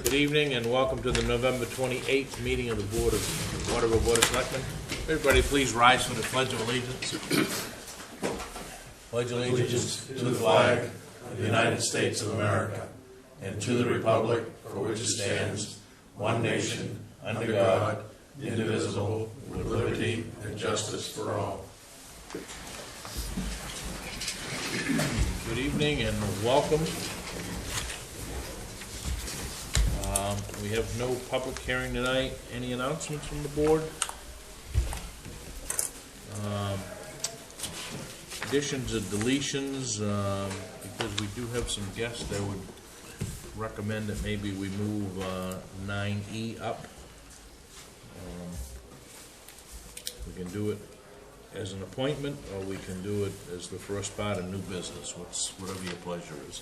Good evening and welcome to the November 28th meeting of the Waterboro Board of Selectmen. Everybody please rise for the Pledge of Allegiance. Pledge allegiance to the flag of the United States of America and to the republic for which it stands, one nation, under God, indivisible, with liberty and justice for all. Good evening and welcome. We have no public hearing tonight. Any announcements from the board? Additions and deletions, because we do have some guests, I would recommend that maybe we move 9E up. We can do it as an appointment, or we can do it as the first part of new business, whatever your pleasure is.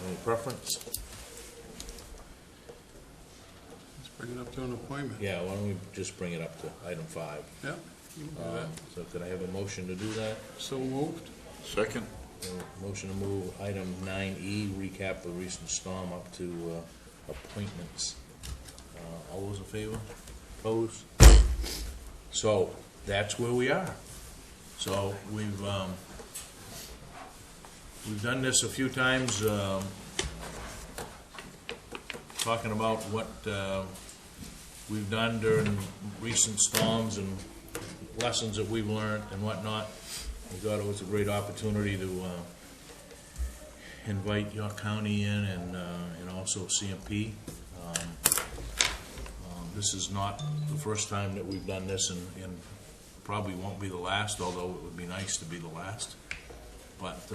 Any preference? Bring it up to an appointment. Yeah, why don't we just bring it up to item 5? Yeah. You can do that. So could I have a motion to do that? So moved. Second. Motion to move item 9E, recap the recent storm, up to appointments. All those in favor? Opposed? So that's where we are. So we've done this a few times, talking about what we've done during recent storms and lessons that we've learned and whatnot. We thought it was a great opportunity to invite York County in and also CMP. This is not the first time that we've done this, and probably won't be the last, although it would be nice to be the last. But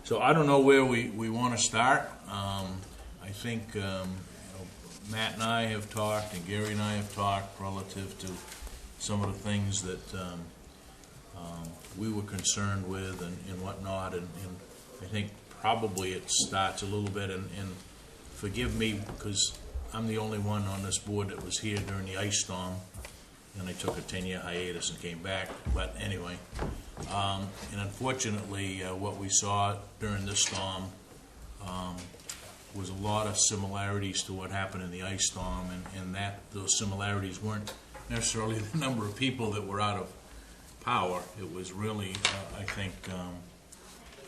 so I don't know where we want to start. I think Matt and I have talked, and Gary and I have talked relative to some of the things that we were concerned with and whatnot, and I think probably it starts a little bit, and forgive me because I'm the only one on this board that was here during the ice storm, and I took a 10-year hiatus and came back, but anyway, and unfortunately what we saw during this storm was a lot of similarities to what happened in the ice storm, and that those similarities weren't necessarily the number of people that were out of power. It was really, I think,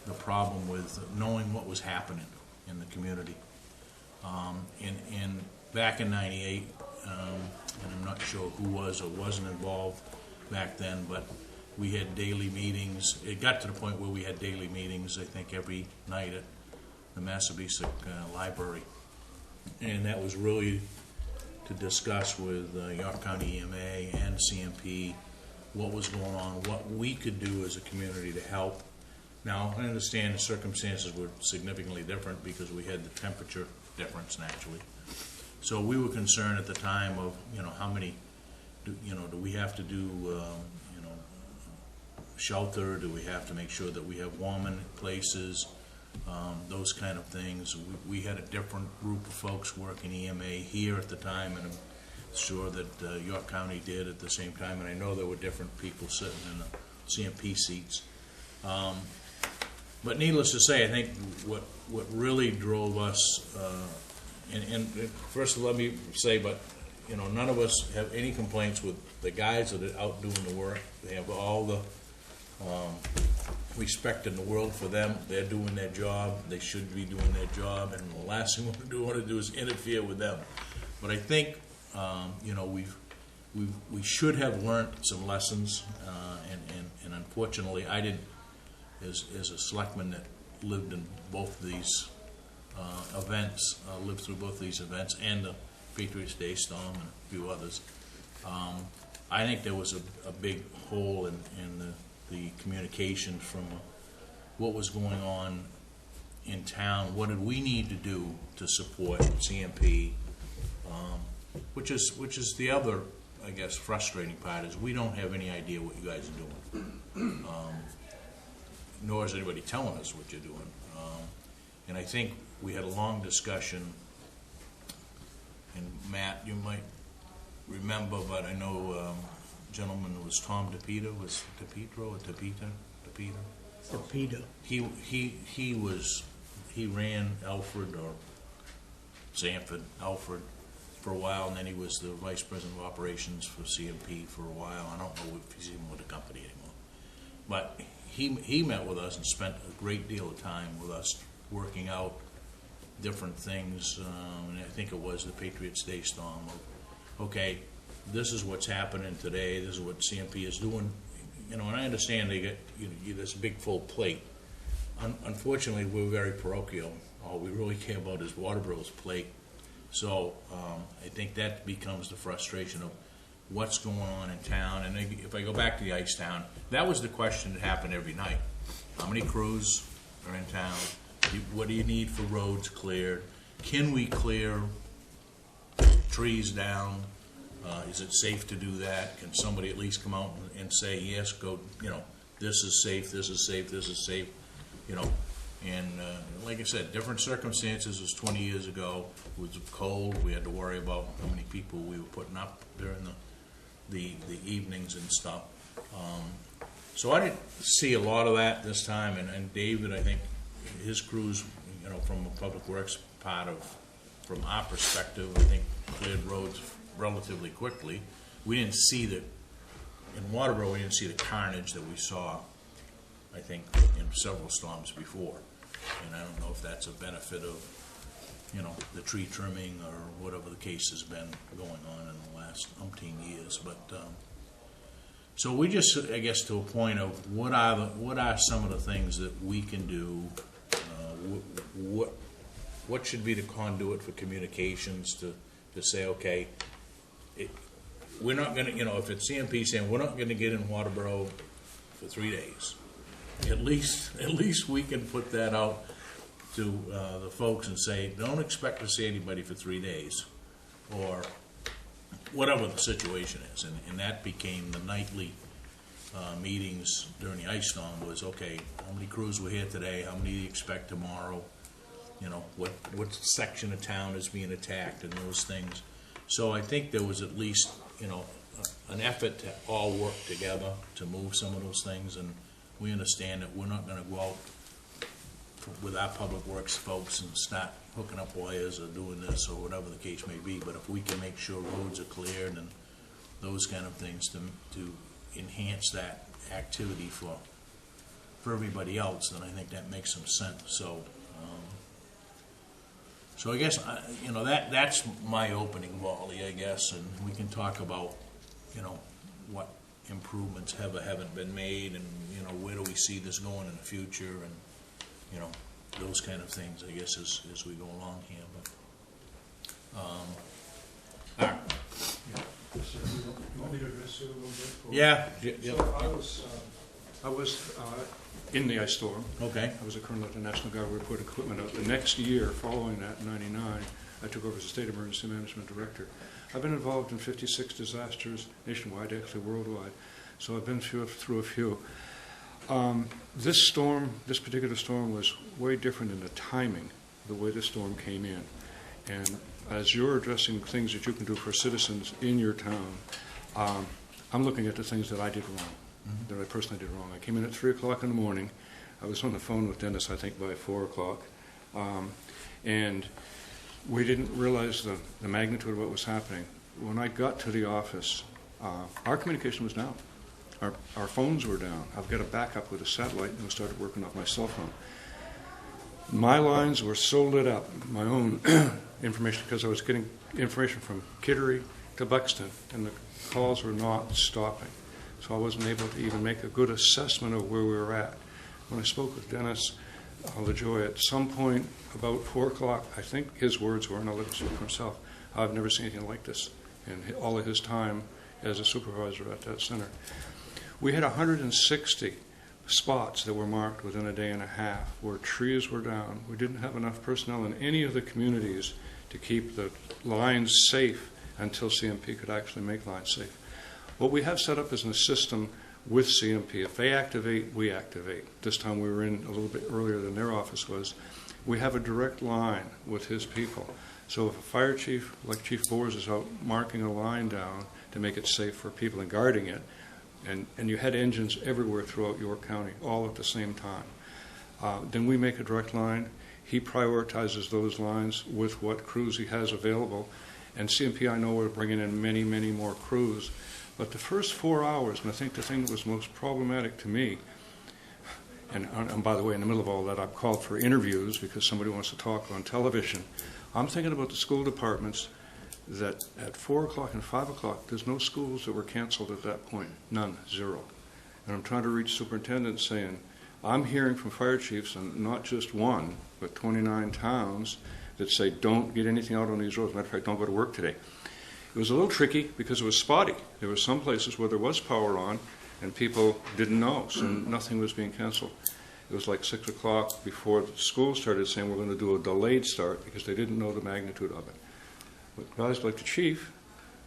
the problem with knowing what was happening in the community. And back in '98, and I'm not sure who was or wasn't involved back then, but we had daily meetings. It got to the point where we had daily meetings, I think, every night at the Massabesic Library, and that was really to discuss with York County EMA and CMP what was going on, what we could do as a community to help. Now, I understand the circumstances were significantly different because we had the temperature difference naturally. So we were concerned at the time of, how many, do we have to do, shelter? Do we have to make sure that we have warming places? Those kind of things. We had a different group of folks working EMA here at the time, and I'm sure that York County did at the same time, and I know there were different people sitting in the CMP seats. But needless to say, I think what really drove us, and first let me say, but none of us have any complaints with the guys that are out doing the work. They have all the respect in the world for them. They're doing their job. They should be doing their job, and the last thing we want to do is interfere with them. But I think we should have learned some lessons, and unfortunately, I did, as a selectman that lived in both these events, lived through both these events and the Patriots Day storm and a few others. I think there was a big hole in the communication from what was going on in town. What did we need to do to support CMP? Which is the other, I guess, frustrating part, is we don't have any idea what you guys are doing. Nor is anybody telling us what you're doing. And I think we had a long discussion, and Matt, you might remember, but I know gentleman was Tom DePita, was DePietro or DePita? DePita. He was he ran Alfred or Sanford, Alfred, for a while, and then he was the vice president of operations for CMP for a while. I don't know if he's even with the company anymore. But he met with us and spent a great deal of time with us working out different things, and I think it was the Patriots Day storm of, okay, this is what's happening today, this is what CMP is doing, and I understand they get this big full plate. Unfortunately, we're very parochial. All we really care about is Waterboro's plate. So I think that becomes the frustration of what's going on in town. And if I go back to the ice town, that was the question that happened every night. How many crews are in town? What do you need for roads cleared? Can we clear trees down? Is it safe to do that? Can somebody at least come out and say, yes, go, this is safe, this is safe, this is safe, And like I said, different circumstances. It was 20 years ago. It was cold. We had to worry about how many people we were putting up during the evenings and stuff. So I didn't see a lot of that this time. And David, I think his crews, from a public works part of, from our perspective, I think cleared roads relatively quickly. We didn't see in Waterboro, we didn't see the carnage that we saw, I think, in several storms before. And I don't know if that's a benefit of, the tree trimming or whatever the case has been going on in the last umpteen years. But so we just, I guess, to a point of what are some of the things that we can do? What should be the conduit for communications to say, okay, we're not going to, if it's CMP saying we're not going to get in Waterboro for 3 days. At least we can put that out to the folks and say, don't expect to see anybody for 3 days, or whatever the situation is. And that became the nightly meetings during the ice storm was, okay, how many crews were here today? How many do you expect tomorrow? What section of town is being attacked and those things. So I think there was at least, an effort to all work together to move some of those things. And we understand that we're not going to go out with our public works folks and start hooking up wires or doing this or whatever the case may be. But if we can make sure roads are cleared and those kind of things to enhance that activity for everybody else, then I think that makes some sense. So I guess that's my opening volley, I guess, and we can talk about what improvements have or haven't been made, and where do we see this going in the future, and those kind of things, I guess, as we go along here. But all right. So you want me to address you a little bit? Yeah. So I was in the ice storm. Okay. I was a colonel at the National Guard. We put equipment out. The next year, following that, in '99, I took over as the State Emergency Management Director. I've been involved in 56 disasters nationwide, actually worldwide. So I've been through a few. This particular storm was way different in the timing, the way the storm came in. And as you're addressing things that you can do for citizens in your town, I'm looking at the things that I did wrong, that I personally did wrong. I came in at 3 o'clock in the morning. I was on the phone with Dennis, I think, by 4 o'clock. And we didn't realize the magnitude of what was happening. When I got to the office, our communication was down. Our phones were down. I've got a backup with a satellite, and I started working off my cell phone. My lines were so lit up, my own information, because I was getting information from Kittery to Buxton, and the calls were not stopping. So I wasn't able to even make a good assessment of where we were at. When I spoke with Dennis LaJoy at some point about 4 o'clock, I think his words were, and I'll let him speak for himself, I've never seen anything like this in all of his time as a supervisor at that center. We had 160 spots that were marked within a day and a half where trees were down. We didn't have enough personnel in any of the communities to keep the lines safe until CMP could actually make lines safe. What we have set up is a system with CMP. If they activate, we activate. This time we were in a little bit earlier than their office was. We have a direct line with his people. So if a fire chief, like Chief Boers, is out marking a line down to make it safe for people and guarding it, and you had engines everywhere throughout York County, all at the same time, then we make a direct line. He prioritizes those lines with what crews he has available. And CMP, I know, we're bringing in many, many more crews. But the first 4 hours, and I think the thing that was most problematic to me, and by the way, in the middle of all that, I've called for interviews because somebody wants to talk on television. I'm thinking about the school departments that at 4 o'clock and 5 o'clock, there's no schools that were canceled at that point. None, zero. And I'm trying to reach superintendents saying, I'm hearing from fire chiefs, and not just one, but 29 towns that say don't get anything out on these roads. Matter of fact, don't go to work today. It was a little tricky because it was spotty. There were some places where there was power on and people didn't know, so nothing was being canceled. It was like 6 o'clock before the school started saying we're going to do a delayed start because they didn't know the magnitude of it. But guys like the chief,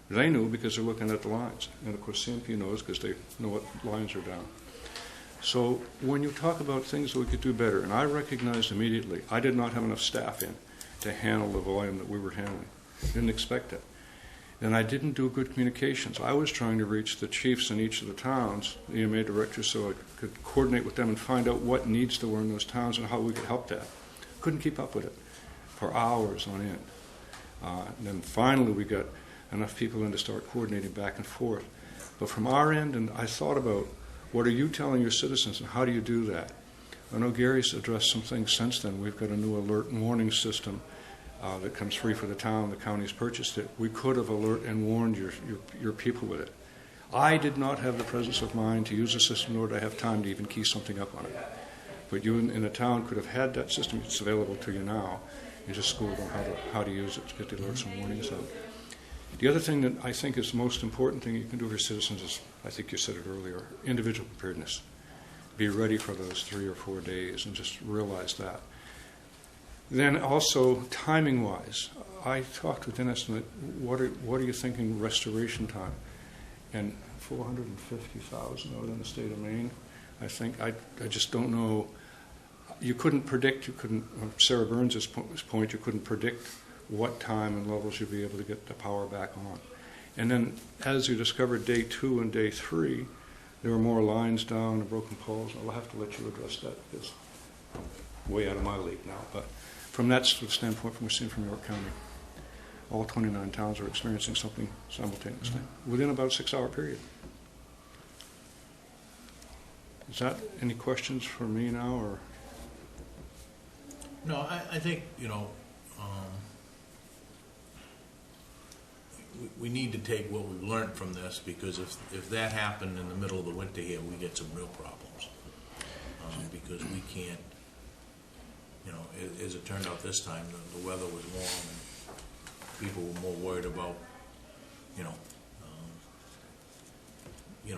they knew because they're looking at the lines. And of course CMP knows because they know what lines are down. So when you talk about things that we could do better, and I recognized immediately, I did not have enough staff in to handle the volume that we were handling. Didn't expect it. And I didn't do good communications. I was trying to reach the chiefs in each of the towns, the EMA directors, so I could coordinate with them and find out what needs there were in those towns and how we could help that. Couldn't keep up with it for hours on end. And then finally we got enough people in to start coordinating back and forth. But from our end, and I thought about what are you telling your citizens and how do you do that? I know Gary's addressed some things since then. We've got a new alert and warning system that comes free for the town. The county's purchased it. We could have alert and warned your people with it. I did not have the presence of mind to use the system, nor did I have time to even key something up on it. But you in the town could have had that system. It's available to you now. You just schooled on how to use it to get the alerts and warnings out. The other thing that I think is the most important thing you can do for your citizens is, I think you said it earlier, individual preparedness. Be ready for those 3 or 4 days and just realize that. Then also, timing-wise, I talked with Dennis, and what are you thinking restoration time? And 450,000 out in the state of Maine, I think, I just don't know. You couldn't predict, Sarah Burns' point, you couldn't predict what time and levels you'd be able to get the power back on. And then, as you discovered day 2 and day 3, there were more lines down and broken poles. I'll have to let you address that because I'm way out of my league now. But from that standpoint, from what we're seeing from York County, all 29 towns are experiencing something simultaneously within about a 6-hour period. Is that any questions for me now, or? No, I think, we need to take what we've learned from this, because if that happened in the middle of the winter here, we get some real problems. Because we can't, as it turned out this time, the weather was warm and people were more worried about,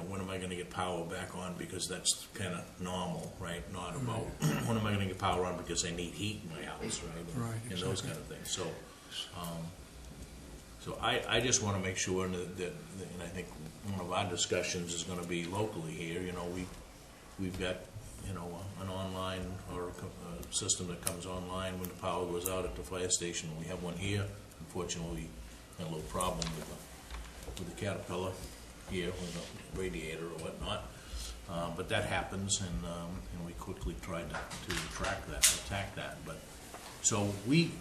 when am I going to get power back on, because that's kind of normal, right? Not about when am I going to get power on because I need heat in my house, right? Right, And those kind of things. So I just want to make sure that, and I think one of our discussions is going to be locally here. We've got an online or a system that comes online when the power goes out at the fire station. We have one here. Unfortunately, we had a little problem with the Caterpillar here with a radiator or whatnot. But that happens, and we quickly tried to attack that. But so we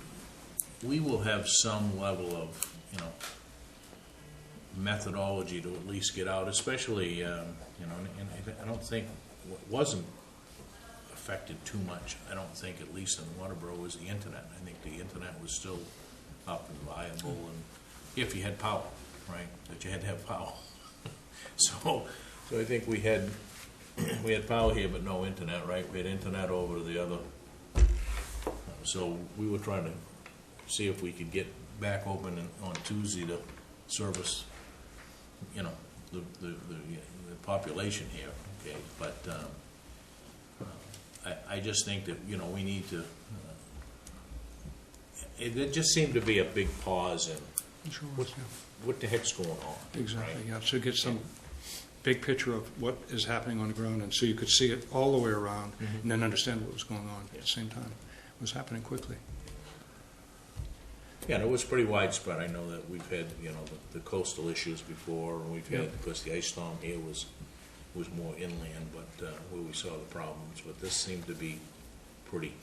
will have some level of methodology to at least get out, especially and I don't think what wasn't affected too much, I don't think, at least in Waterboro, was the internet. I think the internet was still up and viable, and if you had power, right, that you had to have power. So I think we had power here, but no internet, right? We had internet over to the other. So we were trying to see if we could get back open on Tuesday to service, the population here. Okay, but I just think that we need to. It just seemed to be a big pause in what the heck's going on. Exactly. Right? Yeah. So get some big picture of what is happening on the ground, and so you could see it all the way around, and then understand what was going on at the same time. It was happening quickly. Yeah, and it was pretty widespread. I know that we've had, the coastal issues before, and we've had, because the ice storm here was more inland, but where we saw the problems. But this seemed to be pretty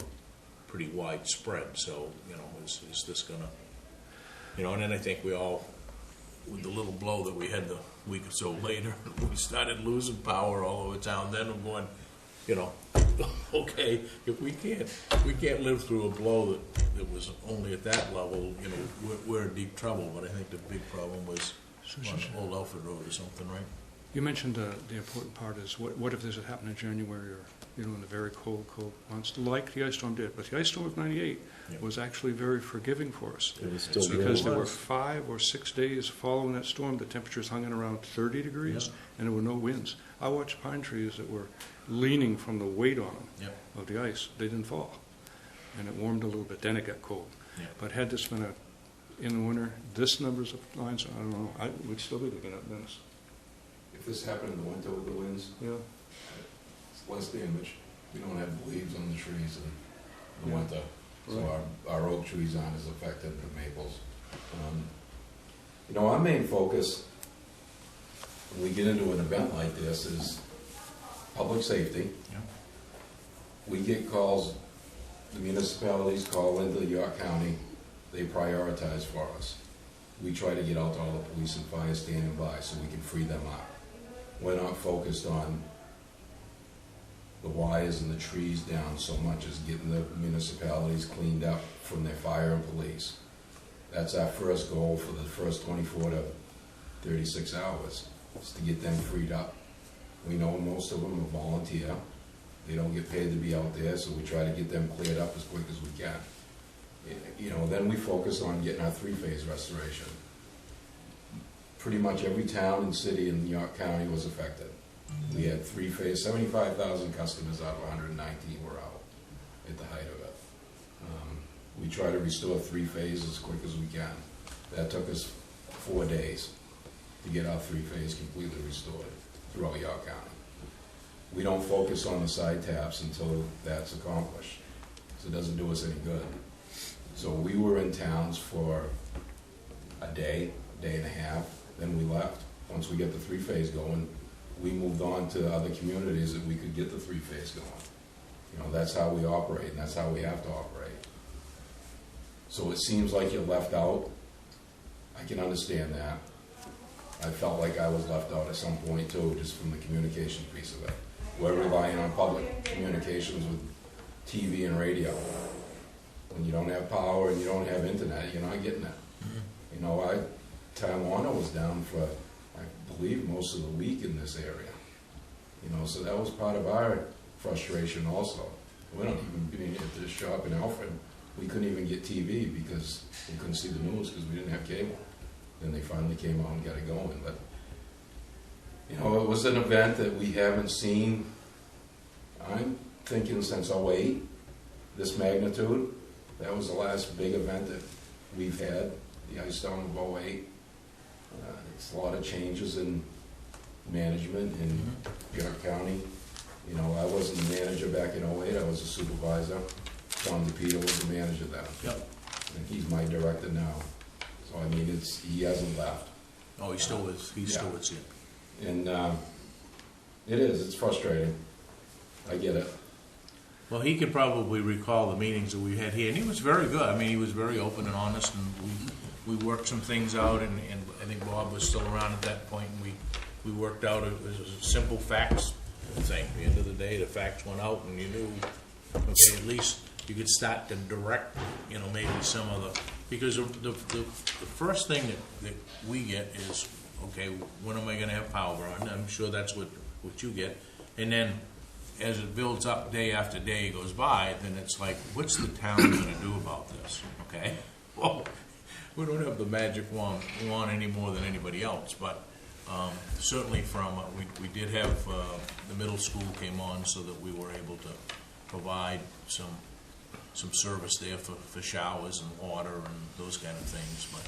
pretty widespread, so, you know, is this gonna, you know, and then I think we all, with the little blow that we had the week or so later, we started losing power all over town, then we're going, you know, okay, if we can't live through a blow that was only at that level, you know, we're in deep trouble, but I think the big problem was on Old Alfred Road or something, right? You mentioned the important part is what if this had happened in January or, you know, in the very cold months, like the ice storm did. But the ice storm of '98 was actually very forgiving for us. It was still Because there were 5 or 6 days following that storm, the temperatures hung in around 30 degrees, and there were no winds. I watched pine trees that were leaning from the weight on them of the ice. They didn't fall. And it warmed a little bit. Then it got cold. But had this been in the winter, this numbers of lines, I don't know, we'd still be looking at this. If this happened in the winter with the winds, Yeah. it's less damage. We don't have leaves on the trees in the winter, so Right. our oak trees aren't as affected, the maples. You know, our main focus when we get into an event like this is public safety. Yeah. We get calls, the municipalities call into York County, they prioritize for us. We try to get out to all the police and fire standing by so we can free them up. We're not focused on the wires and the trees down so much as getting the municipalities cleaned up from their fire and police. That's our first goal for the first 24 to 36 hours, is to get them freed up. We know most of them are volunteer. They don't get paid to be out there, so we try to get them cleared up as quick as we can. You know, then we focus on getting our three-phase restoration. Pretty much every town and city in York County was affected. We had three-phase, 75,000 customers out of 119 were out at the height of it. We try to restore three-phase as quick as we can. That took us 4 days to get our three-phase completely restored throughout York County. We don't focus on the side taps until that's accomplished, so it doesn't do us any good. So we were in towns for a day and a half, then we left. Once we get the three-phase going, we moved on to other communities that we could get the three-phase going. You know, that's how we operate, and that's how we have to operate. So it seems like you're left out. I can understand that. I felt like I was left out at some point too, just from the communication piece of it. We're relying on public communications with TV and radio. When you don't have power and you don't have internet, you're not getting it. You know, Time Warner was down for, I believe, most of the week in this area. You know, so that was part of our frustration also. We don't even being at this shop in Alfred, we couldn't even get TV because we couldn't see the news because we didn't have cable. Then they finally came out and got it going. But, you know, it was an event that we haven't seen, I'm thinking, since '08, this magnitude. That was the last big event that we've had, the ice storm of '08. It's a lot of changes in management in York County. You know, I wasn't the manager back in '08, I was a supervisor. John DePito was the manager then. Yep. And he's my director now. So, I mean, he hasn't left. Oh, he still is, still with you. And it's frustrating. I get it. Well, he could probably recall the meetings that we had here, and he was very good. I mean, he was very open and honest, and we worked some things out, and I think Bob was still around at that point, and we worked out a simple facts thing. At the end of the day, the facts went out, and you knew, okay, at least you could start to direct, you know, maybe some of the, because the first thing that we get is, okay, when am I going to have power on? I'm sure that's what you get, and then as it builds up day after day goes by, then it's like, what's the town going to do about this? Okay, well, we don't have the magic wand any more than anybody else, but certainly from we did have the middle school came on so that we were able to provide some service there for showers and water and those kind of things. But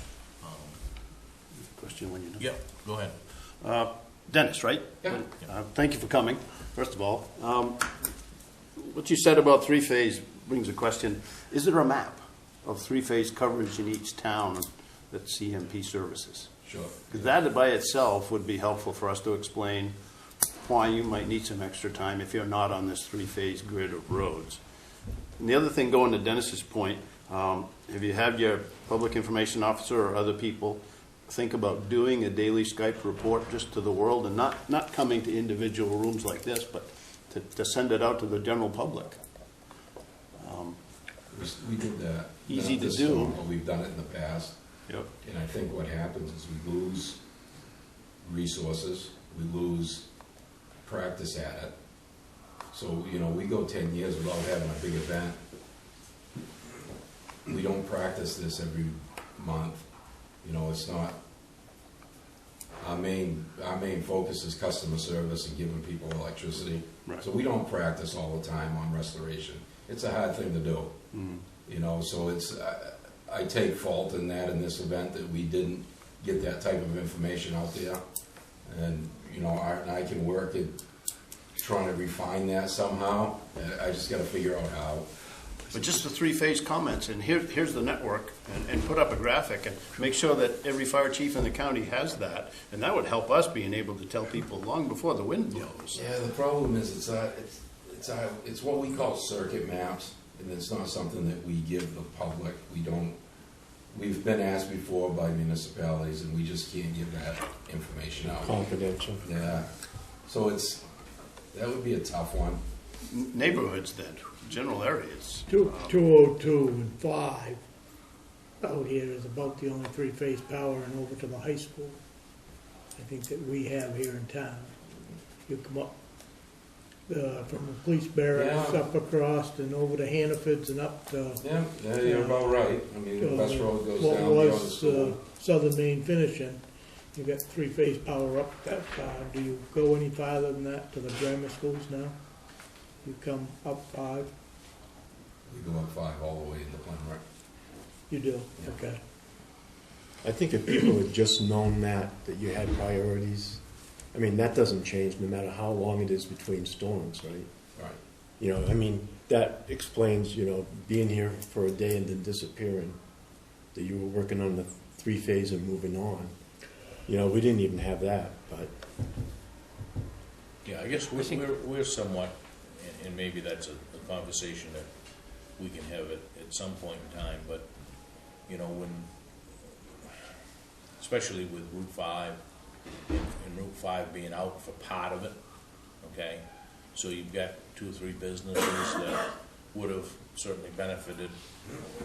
Question when you're done. yeah, go ahead. Dennis, right? Yeah. Thank you for coming, first of all. What you said about three-phase brings a question. Is there a map of three-phase coverage in each town that CMP services? Sure. Because that by itself would be helpful for us to explain why you might need some extra time if you're not on this three-phase grid of roads. And the other thing, going to Dennis's point, have you had your public information officer or other people think about doing a daily Skype report just to the world, and not coming to individual rooms like this, but to send it out to the general public? We did that. Easy Not to this do. storm, but we've done it in the past. Yep. And I think what happens is we lose resources, we lose practice at it. So, you know, we go 10 years without having a big event. We don't practice this every month. You know, it's not, our main focus is customer service and giving people electricity. Right. So we don't practice all the time on restoration. It's a hard thing to do. You know, so it's, I take fault in that in this event that we didn't get that type of information out there. And, you know, Art and I can work at trying to refine that somehow. I just gotta figure out how. But just the three-phase comments, and here's the network, and put up a graphic, and make sure that every fire chief in the county has that, and that would help us being able to tell people long before the wind blows. Yeah, the problem is it's what we call circuit maps, and it's not something that we give the public. We've been asked before by municipalities, and we just can't give that information out. Confidential. Yeah, so that would be a tough one. Neighborhoods then, general areas. 202 and 5 out here is about the only three-phase power and over to the high school, I think, that we have here in town. You come up from the police barracks, Yeah. up across and over to Hannaford's and up to Yeah, you're about right. I mean, the bus road goes what down beyond the was school. Southern Maine finishing. You got three-phase power up that far. Do you go any farther than that to the grammar schools now? You come up 5? We go up 5 all the way into Glenrock. You do? Yeah. Okay. I think if people had just known that you had priorities, I mean, that doesn't change no matter how long it is between storms, right? Right. You know, I mean, that explains, you know, being here for a day and then disappearing, that you were working on the three-phase and moving on. You know, we didn't even have that, but Yeah, I guess we're somewhat, and maybe that's a conversation that we can have at some point in time, but, you know, when, especially with Route 5, and Route 5 being out for part of it, okay? So you've got 2 or 3 businesses that would have certainly benefited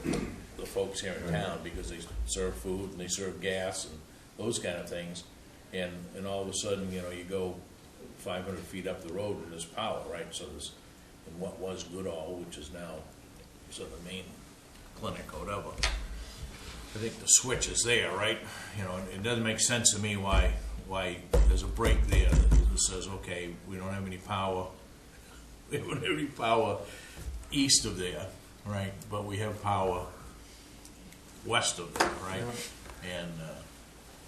the folks here in town because they serve food and they serve gas and those kind of things. And all of a sudden, you know, you go 500 feet up the road and there's power, right? So there's, in what was Goodall, which is now Southern Maine Clinic or whatever, I think the switch is there, right? You know, it doesn't make sense to me why there's a break there that says, okay, we don't have any power, we don't have any power east of there, right? But we have power west of there, right? And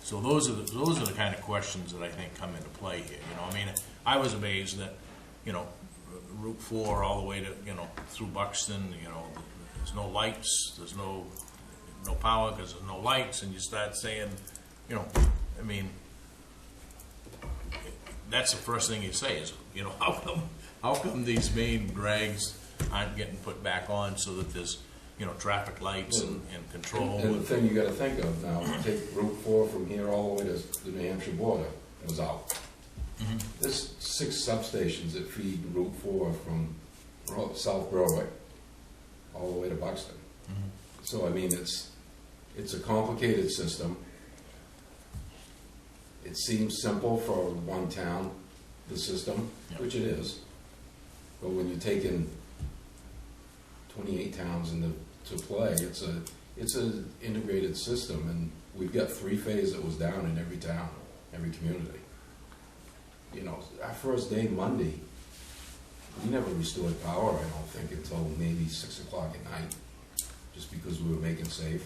so those are the kind of questions that I think come into play here. You know, I mean, I was amazed that, you know, Route 4 all the way to, you know, through Buxton, you know, there's no lights, there's no power because there's no lights, and you start saying, you know, I mean, that's the first thing you say is, you know, how come these main drags aren't getting put back on so that there's, you know, traffic lights and control. And the thing you gotta think of now, take Route 4 from here all the way to the New Hampshire border, it was out. There's 6 substations that feed Route 4 from South Berwick all the way to Buxton. So, I mean, it's a complicated system. It seems simple for one town, the system, which it is. But when you take in 28 towns into play, it's an integrated system, and we've got 3-phase that was down in every town, every community. You know, our first day, Monday, we never restored power, I don't think, until maybe 6 o'clock at night, just because we were making safe.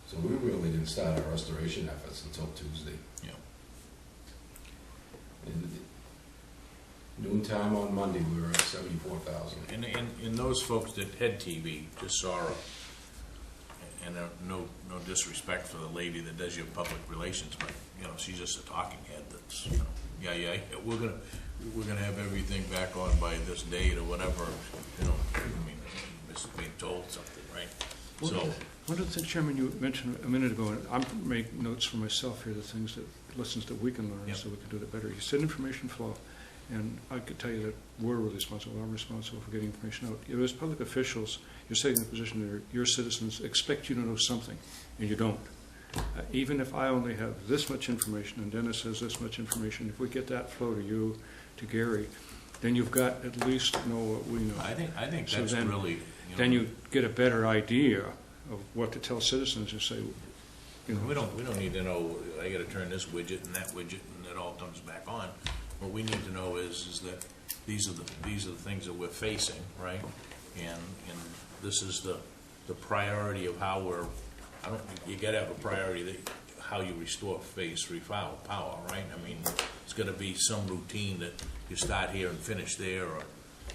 So we really didn't start our restoration efforts until Tuesday. Yeah. And noontime on Monday, we were at 74,000. And those folks that had TV just saw her, and no disrespect for the lady that does your public relations, but, you know, she's just a talking head that's, you know, we're gonna have everything back on by this date or whatever, you know, I mean, just being told something, right? One So, of the things, Chairman, you mentioned a minute ago, and I'm making notes for myself here, the things that, lessons that we can learn Yep. so we can do that better. You said information flow, and I could tell you that we're really responsible, I'm responsible for getting information out. As public officials, you're sitting in a position where your citizens expect you to know something, and you don't. Even if I only have this much information, and Dennis has this much information, if we get that flow to you, to Gary, then you've got at least know what we know. I think So that's then- really, Then you get a better idea of what to tell citizens and say, you know. we don't need to know, I gotta turn this widget and that widget, and it all comes back on. What we need to know is that these are the things that we're facing, right? And this is the priority of how we're, you gotta have a priority that, how you restore phase 3 power, right? I mean, it's gonna be some routine that you start here and finish there, or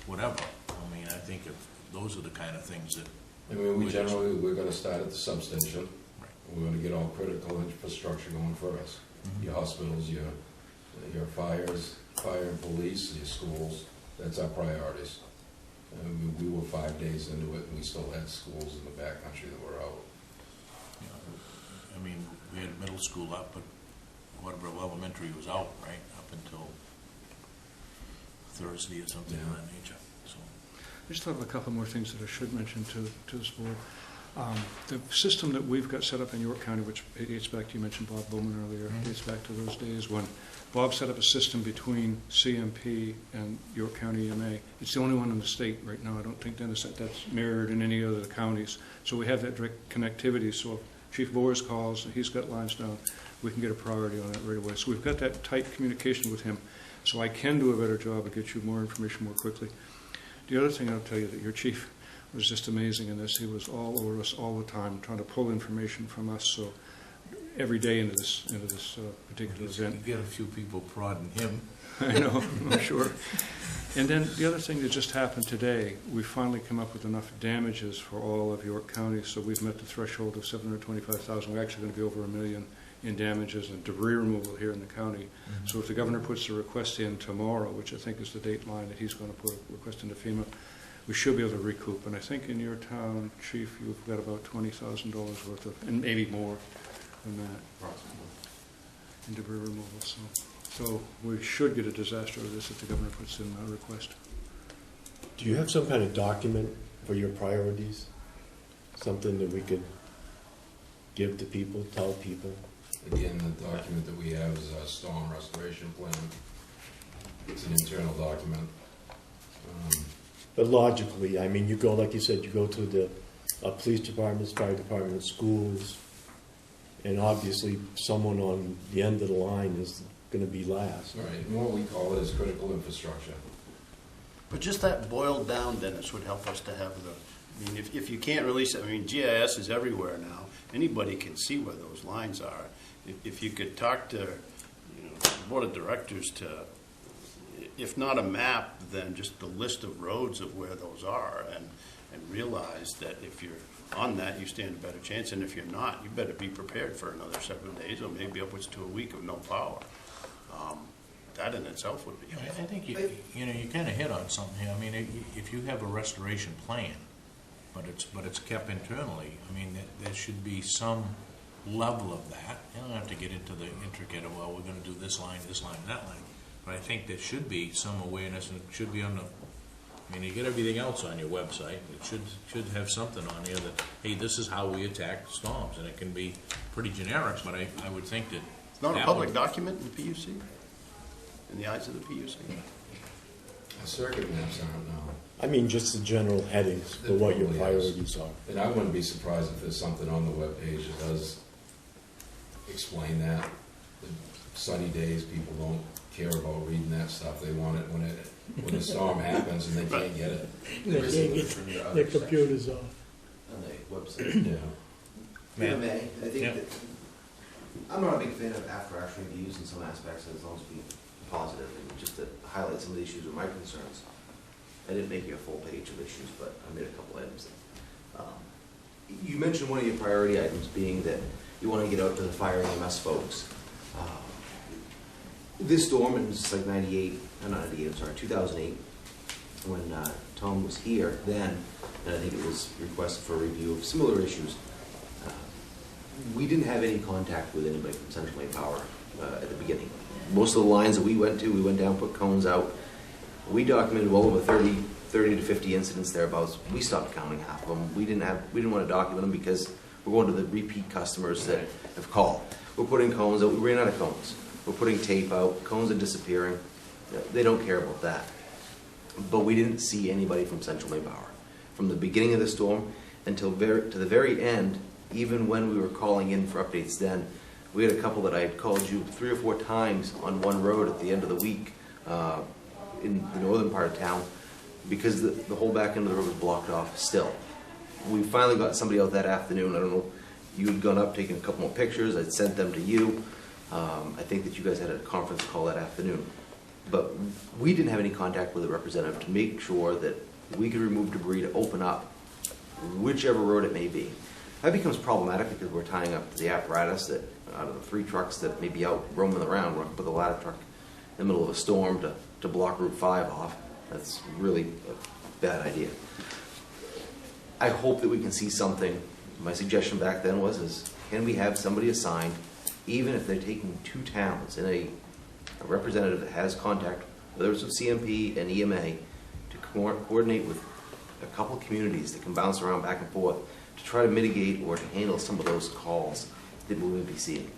whatever. I mean, I think if, those are the kind of things that. I mean, we're gonna start at the substation. Right. We're gonna get all critical infrastructure going first. Your hospitals, your fires, fire and police, your schools, that's our priorities. And we were 5 days into it, and we still had schools in the backcountry that were out. You know, I mean, we had middle school up, but Waterboro Elementary was out, right, up until Thursday or something of that nature, so. I just thought of a couple more things that I should mention to this board. The system that we've got set up in York County, which dates back to, you mentioned Bob Bowman earlier, dates back to those days when Bob set up a system between CMP and York County EMA. It's the only one in the state right now. I don't think, Dennis, that's mirrored in any other counties. So we have that direct connectivity. So if Chief Boers calls and he's got lines down, we can get a priority on that right away. So we've got that tight communication with him. So I can do a better job and get you more information more quickly. The other thing I'll tell you, that your chief was just amazing in this. He was all over us all the time, trying to pull information from us. So every day into this particular event. You get a few people prodding him. I know, I'm sure. And then the other thing that just happened today, we finally come up with enough damages for all of York County, so we've met the threshold of $725,000. We're actually going to be over $1 million in damages and debris removal here in the county. So if the governor puts the request in tomorrow, which I think is the date line that he's going to put a request into FEMA, we should be able to recoup. And I think in your town, Chief, you've got about $20,000 worth of, and maybe more than that, in debris removal. So we should get a disaster of this if the governor puts in a request. Do you have some kind of document for your priorities? Something that we could give to people, tell people? Again, the document that we have is our storm restoration plan. It's an internal document. But logically, I mean, you go, like you said, you go to the police departments, fire departments, schools, and obviously someone on the end of the line is going to be last. Right, and what we call it is critical infrastructure. But just that boiled down, Dennis, would help us to have the, I mean, if you can't release it, I mean, GIS is everywhere now. Anybody can see where those lines are. If you could talk to, the board of directors to, if not a map, then just the list of roads of where those are, and realize that if you're on that, you stand a better chance, and if you're not, you better be prepared for another 7 days, or maybe upwards to a week of no power. That in itself would be I helpful. think you kind of hit on something here. I mean, if you have a restoration plan, but it's kept internally, I mean, there should be some level of that. You don't have to get into the intricate of, well, we're going to do this line, that line. But I think there should be some awareness, and it should be on the, I mean, you get everything else on your website. It should have something on there that, hey, this is how we attack storms, and it can be pretty generic, but I would think that It's not a that public would- document in the PUC, in the eyes of the PUC. The circuit maps aren't now. I mean, just the general headings for what your priorities are. And I wouldn't be surprised if there's something on the webpage that does explain that. The sunny days, people don't care about reading that stuff. They want it when the storm happens and they can't get it. They can't get their computers off. On the website. Yeah. If I may, I think Yeah. that, I'm not a big fan of after-action reviews in some aspects, as long as we positive, and just to highlight some of the issues or my concerns. I didn't make you a full page of issues, but I made a couple items. You mentioned one of your priority items being that you want to get out to the fire and EMS folks. This storm, and it's like 98, not 98, I'm sorry, 2008, when Tom was here then, and I think it was requested for a review of similar issues. We didn't have any contact with anybody from Central Maine Power at the beginning. Most of the lines that we went to, we went down, put cones out. We documented well over 30 to 50 incidents thereabouts. We stopped counting half of them. We didn't want to document them because we're going to the repeat customers that have called. We're putting cones out. We ran out of cones. We're putting tape out. Cones are disappearing. They don't care about that. But we didn't see anybody from Central Maine Power. From the beginning of the storm until to the very end, even when we were calling in for updates then, we had a couple that I had called you 3 or 4 times on one road at the end of the week in the northern part of town because the whole back end of the road was blocked off still. We finally got somebody out that afternoon. I don't know, you had gone up, taken a couple more pictures. I'd sent them to you. I think that you guys had a conference call that afternoon. But we didn't have any contact with a representative to make sure that we could remove debris to open up whichever road it may be. That becomes problematic because we're tying up the apparatus that out of the 3 trucks that may be out roaming around. We're going to put the ladder truck in the middle of a storm to block Route 5 off. That's really a bad idea. I hope that we can see something. My suggestion back then was, can we have somebody assigned, even if they're taking 2 towns, and a representative that has contact, whether it's with CMP and EMA, to coordinate with a couple of communities that can bounce around back and forth to try to mitigate or to handle some of those calls that we would be seeing.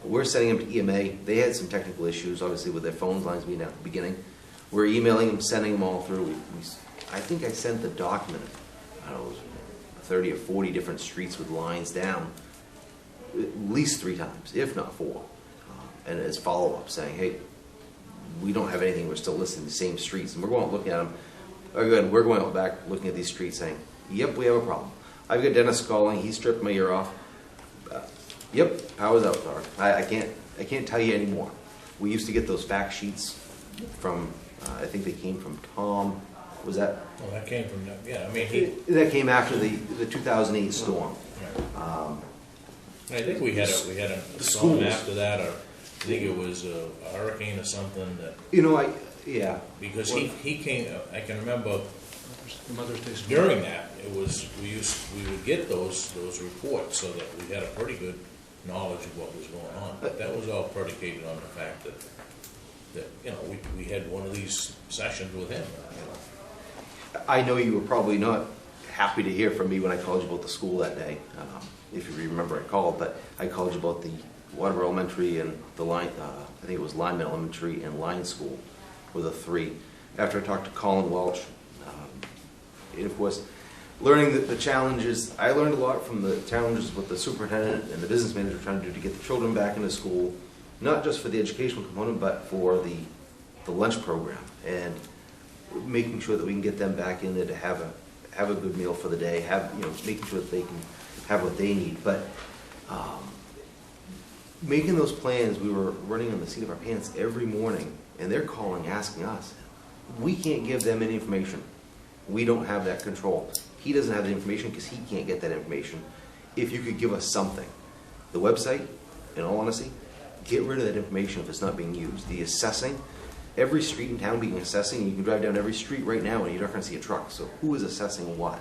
We're sending them to EMA. They had some technical issues, obviously, with their phone lines being at the beginning. We're emailing them, sending them all through. I think I sent the document, I don't know, 30 or 40 different streets with lines down at least 3 times, if not 4. And as follow-up saying, hey, we don't have anything, we're still listing the same streets. And we're going out looking at them. Again, we're going out back looking at these streets saying, yep, we have a problem. I've got Dennis calling, he stripped my ear off. Yep, power's out, Doc. I can't tell you anymore. We used to get those fact sheets from, I think they came from Tom. Was that? Well, that came from, yeah, I mean, that came after the 2008 storm. I think we had a storm after that, or I think it was a hurricane or something that, You know, yeah. because he came, I can remember Mother's Day storm. during that, it was, we would get those reports so that we had a pretty good knowledge of what was going on. But that was all predicated on the fact that you know, we had one of these sessions with him. You know. I know you were probably not happy to hear from me when I called you about the school that day. If you remember, I called, but I called you about the Waterboro Elementary and the line. I think it was Lyman Elementary and Line School were the 3. After I talked to Colin Welch, and of course, learning the challenges. I learned a lot from the challenges with the superintendent and the business manager trying to do to get the children back into school, not just for the educational component, but for the lunch program and making sure that we can get them back in there to have a good meal for the day, making sure that they can have what they need. But making those plans, we were running on the seat of our pants every morning, and they're calling, asking us. We can't give them any information. We don't have that control. He doesn't have the information because he can't get that information. If you could give us something, the website, in all honesty, get rid of that information if it's not being used. The assessing, every street in town being assessing, you can drive down every street right now and you're not going to see a truck. So who is assessing what?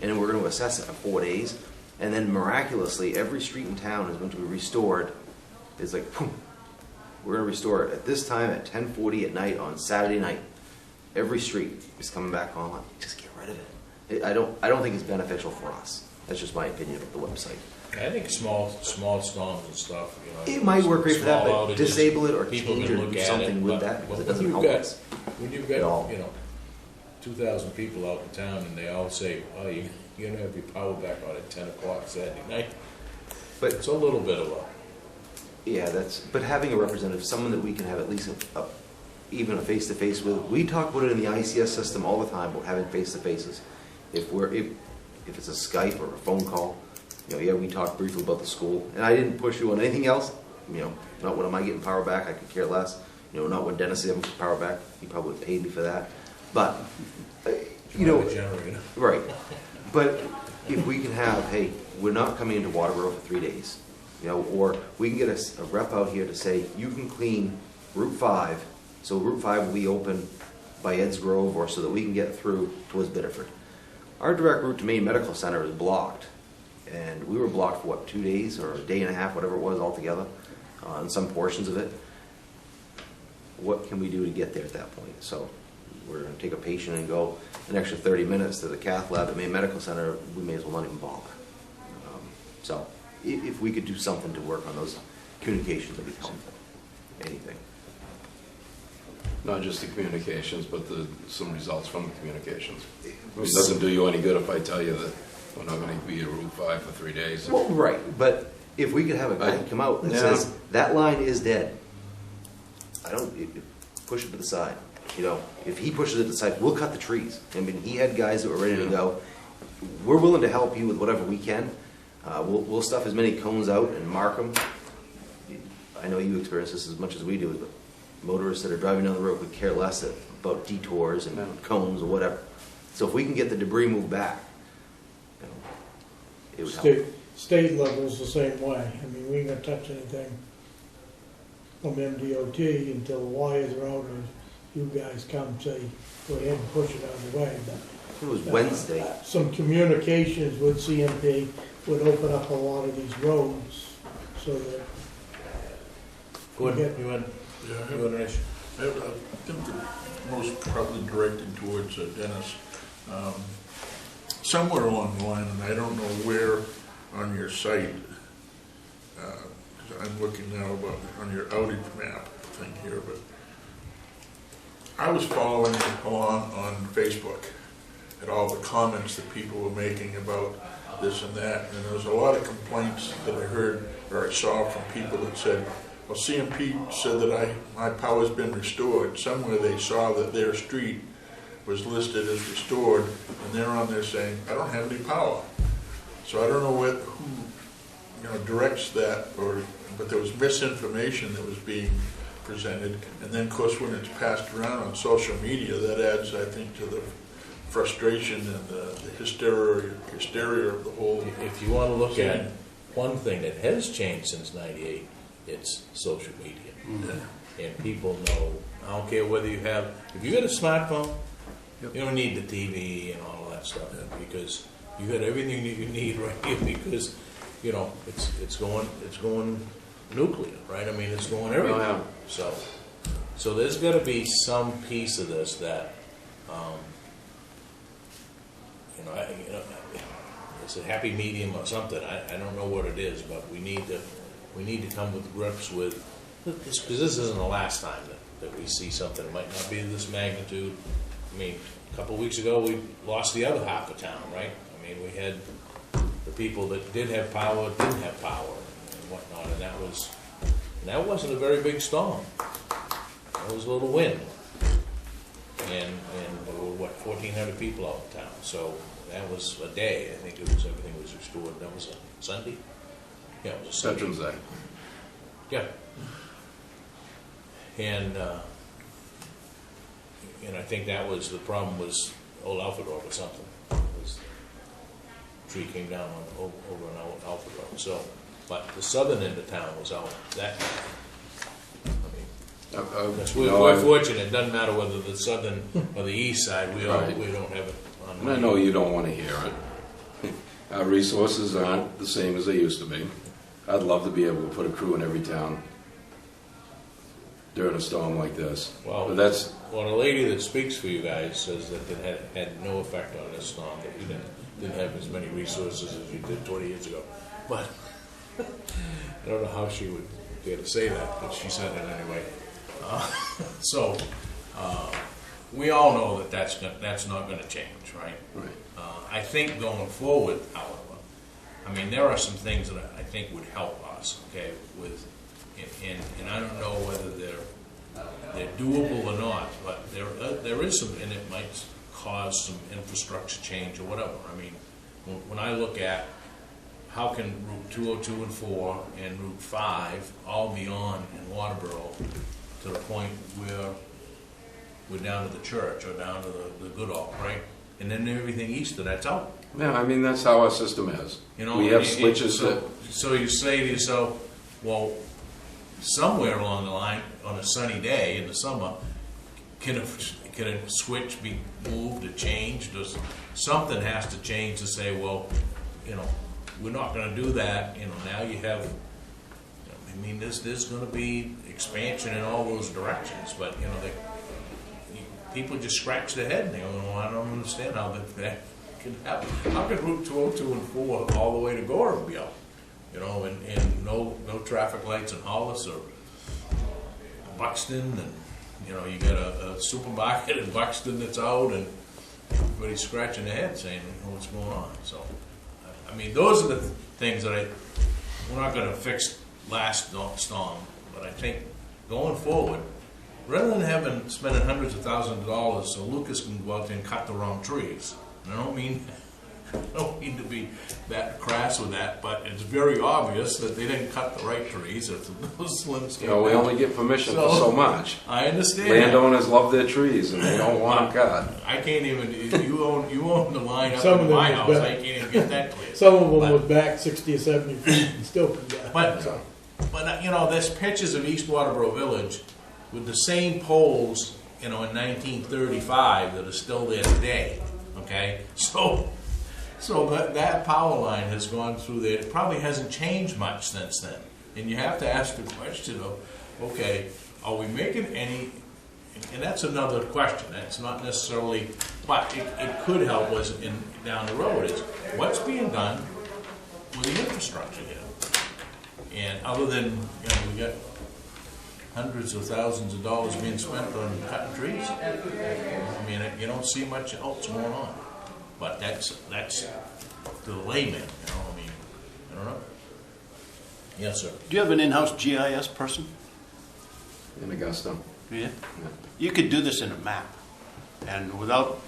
And then we're going to assess it for 4 days, and then miraculously every street in town is going to be restored. It's like, boom, we're going to restore it at this time at 10:40 at night on Saturday night. Every street is coming back on. Just get rid of it. I don't think it's beneficial for us. That's just my opinion of the website. I think small storms and stuff, you know. It might work great for that, small but outages, disable it or people change can it or look do at something it, with but that because it when doesn't you've help got- us. When you've at all. got, 2,000 people out in town and they all say, oh, you're going to have your power back on at 10 o'clock Saturday night. But It's a little bit of but having a representative, someone that we can have at least even a face-to-face with. We talk about it in the ICS system all the time about having face-to-faces. If it's a Skype or a phone call, we talked briefly about the school, and I didn't push you on anything else. Not when am I getting power back? I could care less. Not when Dennis is having power back. He probably would have paid me for that. But generator. right. But if we can have, hey, we're not coming into Waterboro for 3 days, or we can get a rep out here to say you can clean Route 5. So Route 5 will be open by Ed's Grove, or so that we can get through towards Biddeford. Our direct route to Maine Medical Center is blocked. And we were blocked for what, 2 days or a day and a half, whatever it was altogether, on some portions of it. What can we do to get there at that point? So we're gonna take a patient and go an extra 30 minutes to the cath lab at Maine Medical Center, we may as well not even bother. So if we could do something to work on those communications, that'd be helpful. Anything. Not just the communications, but some results from the communications. It doesn't do you any good if I tell you that we're not gonna be at Route 5 for 3 days. Well, right, but if we could have a guy come out that Yeah. says, that line is dead. Push it to the side. You know, if he pushes it to the side, we'll cut the trees. I mean, he had guys that were ready to go. We're willing to help you with whatever we can. We'll stuff as many cones out and mark them. I know you experience this as much as we do, but motorists that are driving down the road could care less about detours and cones or whatever. So if we can get the debris moved back, you know, it would help. State level's the same way. I mean, we ain't gonna touch anything from MDOT until the wires are out and you guys come say, go ahead and push it out of the way. But, It was Wednesday. some communications with CMP would open up a lot of these roads so that. Gordon, you had an issue? I think the most probably directed towards Dennis. Somewhere along the line, and I don't know where on your site, 'cause I'm looking now on your outage map thing here, but I was following along on Facebook at all the comments that people were making about this and that, and there was a lot of complaints that I heard or I saw from people that said, well, CMP said that my power's been restored. Somewhere they saw that their street was listed as restored, and they're on there saying, I don't have any power. So I don't know who directs that, but there was misinformation that was being presented, and then of course when it's passed around on social media, that adds, I think, to the frustration and the hysteria of the whole. If you want to look at one thing that has changed since '98, it's social media. Mm-hmm. And people know, I don't care whether you have, if you got a smartphone, Yep. you don't need the TV and all of that stuff, because you got everything that you need right here, because, it's going nuclear, right? I mean, it's going everywhere. yeah. So there's got to be some piece of this that, it's a happy medium or something. I don't know what it is, but we need to come with grips with this, because this isn't the last time that we see something. It might not be this magnitude. I mean, a couple of weeks ago we lost the other half of town, right? I mean, we had the people that did have power didn't have power and whatnot, and that wasn't a very big storm. It was a little wind, and there were 1,400 people out in town. So that was a day. I think everything was restored. That was a Sunday. Yeah, it was a Sunday. Veterans Day. Yeah. And I think that was the problem, was Old Alfred Road or something. Tree came down over on Old Alfred Road. So, but the southern end of town was out that night. I mean, we're fortunate. It doesn't matter whether the southern or the east side. We don't have it on. And I know you don't want to hear it. Our resources aren't the same as they used to be. I'd love to be able to put a crew in every town during a storm like this. Well, but that's the lady that speaks for you guys says that it had no effect on this storm, that you didn't have as many resources as you did 20 years ago. But I don't know how she would dare to say that, but she said it anyway. We all know that that's not going to change, right? right. I think going forward, however, I mean, there are some things that I think would help us, okay, and I don't know whether they're doable or not, but there is some, and it might cause some infrastructure change or whatever. I mean, when I look at how can Route 202 and 4 and Route 5 all be on in Waterboro to the point where we're down to the church or down to the Goodall, right? And then everything east of that's out. Yeah, I mean, that's how our system is. We have switches So you say to yourself, well, somewhere along the line, on a sunny day in the summer, can a switch be moved or changed? Or something has to change to say, well, you know, we're not gonna do that, you know, now you have, I mean, there's gonna be expansion in all those directions, but, you know, people just scratch their head and they go, well, I don't understand how that can happen. How could Route 202 and 4 all the way to Gorham be out? You know, and no traffic lights in Hollis or Buxton, and, you know, you got a supermarket in Buxton that's out, and everybody's scratching their head saying, what's going on? So, I mean, those are the things that we're not gonna fix last storm, but I think going forward, rather than spending hundreds of thousands of dollars so Lucas can go out there and cut the wrong trees, and I don't mean to be that crass with that, but it's very obvious that they didn't cut the right trees. If those limbs You know, we only get permission for so much. I understand that. Landowners love their trees and they don't want them cut. I can't even, you own the line up Some in of them my is house, better. I can't even get that clear. Some of them But- was back 60 or 70 feet and still come down. But, you know, there's pictures of East Waterboro Village with the same poles, you know, in 1935 that are still there today, okay? So that power line has gone through there. It probably hasn't changed much since then. And you have to ask the question of, okay, are we making any, and that's another question. That's not necessarily, but it could help us down the road, is what's being done with the infrastructure here? And other than, you know, we got hundreds of thousands of dollars being spent on cutting trees. I mean, you don't see much else going on. But that's to the layman, you know, I mean, I don't know. Yes, sir. Do you have an in-house GIS person? In Augusta. Yeah. You could do this in a map, and without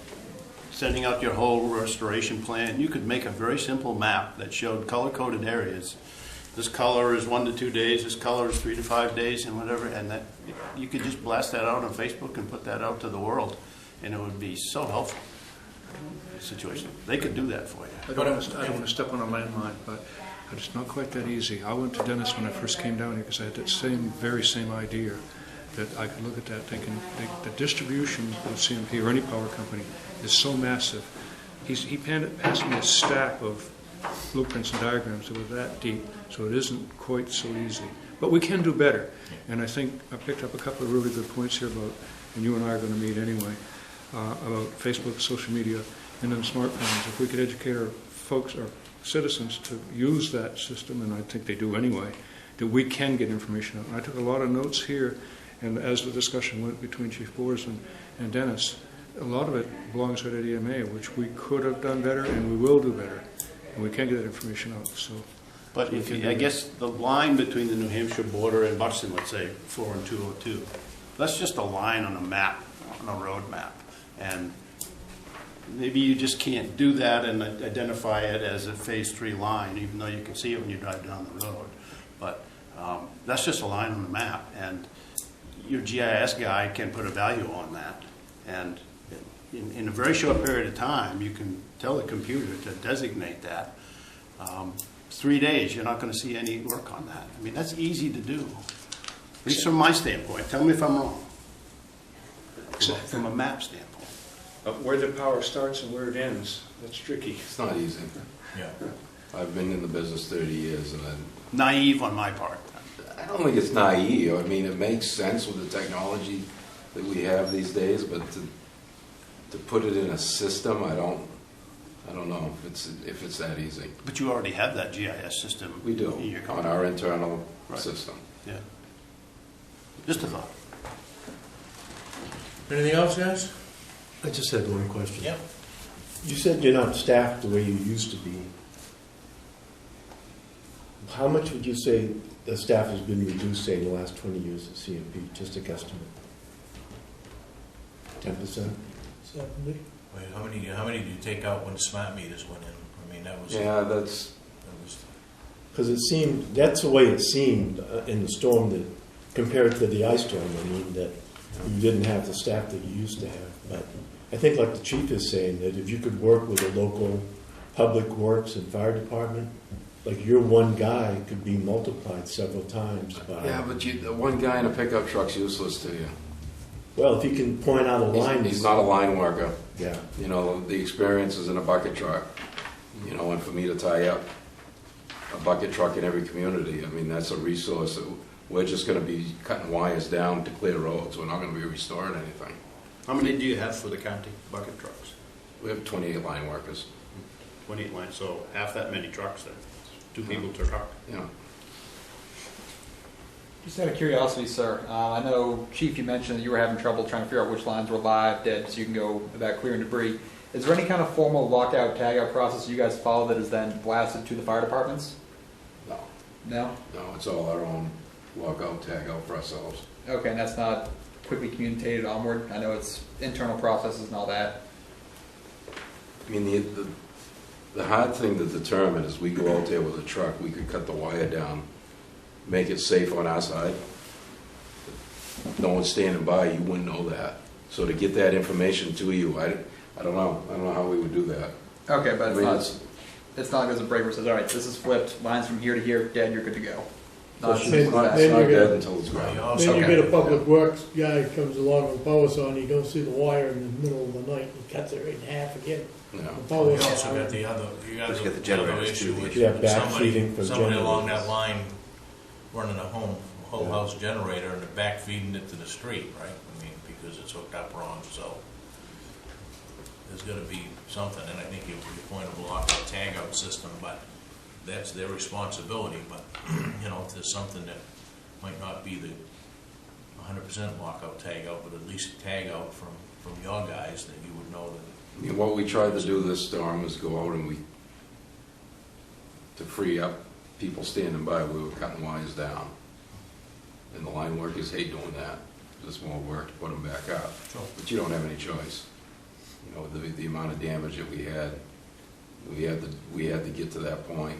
sending out your whole restoration plan, you could make a very simple map that showed color-coded areas. This color is 1 to 2 days, this color is 3 to 5 days, and whatever, and that you could just blast that out on Facebook and put that out to the world, and it would be so helpful. Situation. They could do that for you. I don't want to step on a landmine, but it's not quite that easy. I went to Dennis when I first came down here because I had that very same idea, that I could look at that thinking the distribution of CMP or any power company is so massive. He passed me a stack of blueprints and diagrams that were that deep, so it isn't quite so easy. But we can do better. And I think I picked up a couple of really good points here about, and you and I are going to meet anyway, about Facebook, social media, and then smartphones. If we could educate our folks, our citizens, to use that system, and I think they do anyway, that we can get information out. And I took a lot of notes here, and as the discussion went between Chief Boers and Dennis, a lot of it belongs right at EMA, which we could have done better, and we will do better, and we can get that information out. So, But if I guess the line between the New Hampshire border and Buxton, let's say 4 and 202, that's just a line on a map, on a road map, and maybe you just can't do that and identify it as a phase 3 line, even though you can see it when you drive down the road. But that's just a line on the map, and your GIS guy can put a value on that. And in a very short period of time, you can tell the computer to designate that. 3 days, you're not going to see any work on that. I mean, that's easy to do, at least from my standpoint. Tell me if I'm wrong, from a map standpoint. where the power starts and where it ends, that's tricky. It's not easy. Yeah. I've been in the business 30 years and Naive on my part. I don't think it's naive. I mean, it makes sense with the technology that we have these days, but to put it in a system, I don't know if it's that easy. But you already have that GIS system. We do, in your on company. our internal Right. system. Yeah. Just a thought. Anything else, guys? I just had one question. Yep. You said you're not staffed the way you used to be. How much would you say the staff has been reduced, say, in the last 20 years at CMP? Just a guesstimate. 10%? 70. Wait, how many did you take out when the smart meters went in? I mean, that was. Yeah, That was. Because it seemed, that's the way it seemed in the storm, that compared to the ice storm, I mean, that you didn't have the staff that you used to have. But I think like the chief is saying, that if you could work with a local public works and fire department, like your one guy could be multiplied several times by. Yeah, but the one guy in a pickup truck's useless to you. Well, if you can point out a line. He's not a line worker. Yeah. You know, the experience is in a bucket truck. You know, and for me to tie up a bucket truck in every community, I mean, that's a resource. We're just gonna be cutting wires down to clear roads. We're not gonna be restoring anything. How many do you have for the county, bucket trucks? We have 28 line workers. 28 lines, so half that many trucks then, 2 people per truck. You know, Just out of curiosity, sir, I know, Chief, you mentioned that you were having trouble trying to figure out which lines were live, dead, so you can go about clearing debris. Is there any kind of formal lockout, tagout process you guys follow that is then blasted to the fire departments? no, No? no, it's all our own lockout, tag out for ourselves. Okay, and that's not quickly communicated onward? I know it's internal processes and all that. I mean, the hard thing to determine is we go out there with a truck, we could cut the wire down, make it safe on our side. No one's standing by, you wouldn't know that. So to get that information to you, I don't know. I don't know how we would do that. Okay, but I mean, it's not like there's a break where it says, all right, this is flipped, lines from here to here, dead, you're good to go. Not as Then- simple as then that. you're dead gonna- until it's Well, you gone. also Then you Okay. get a public works guy comes along with a power saw and you don't see the wire in the middle of the night, he cuts it right in half again. Yeah. The You power also saw. got the other, you got Plus you got the the other generators issue too. with You have somebody backfeeding for along that generators. line running a whole house generator and they're backfeeding it to the street, right? I mean, because it's hooked up wrong, so there's gotta be something, and I think you point a lockout tagout system, but that's their responsibility, but, you know, if there's something that might not be the 100% lockout tagout, but at least tagout from your guys, that you would know that. I mean, what we tried to do this storm was go out and to free up people standing by, we were cutting wires down. And the line workers hate doing that. It's more work to put them back up. Sure. But you don't have any choice. You know, the amount of damage that we had to get to that point.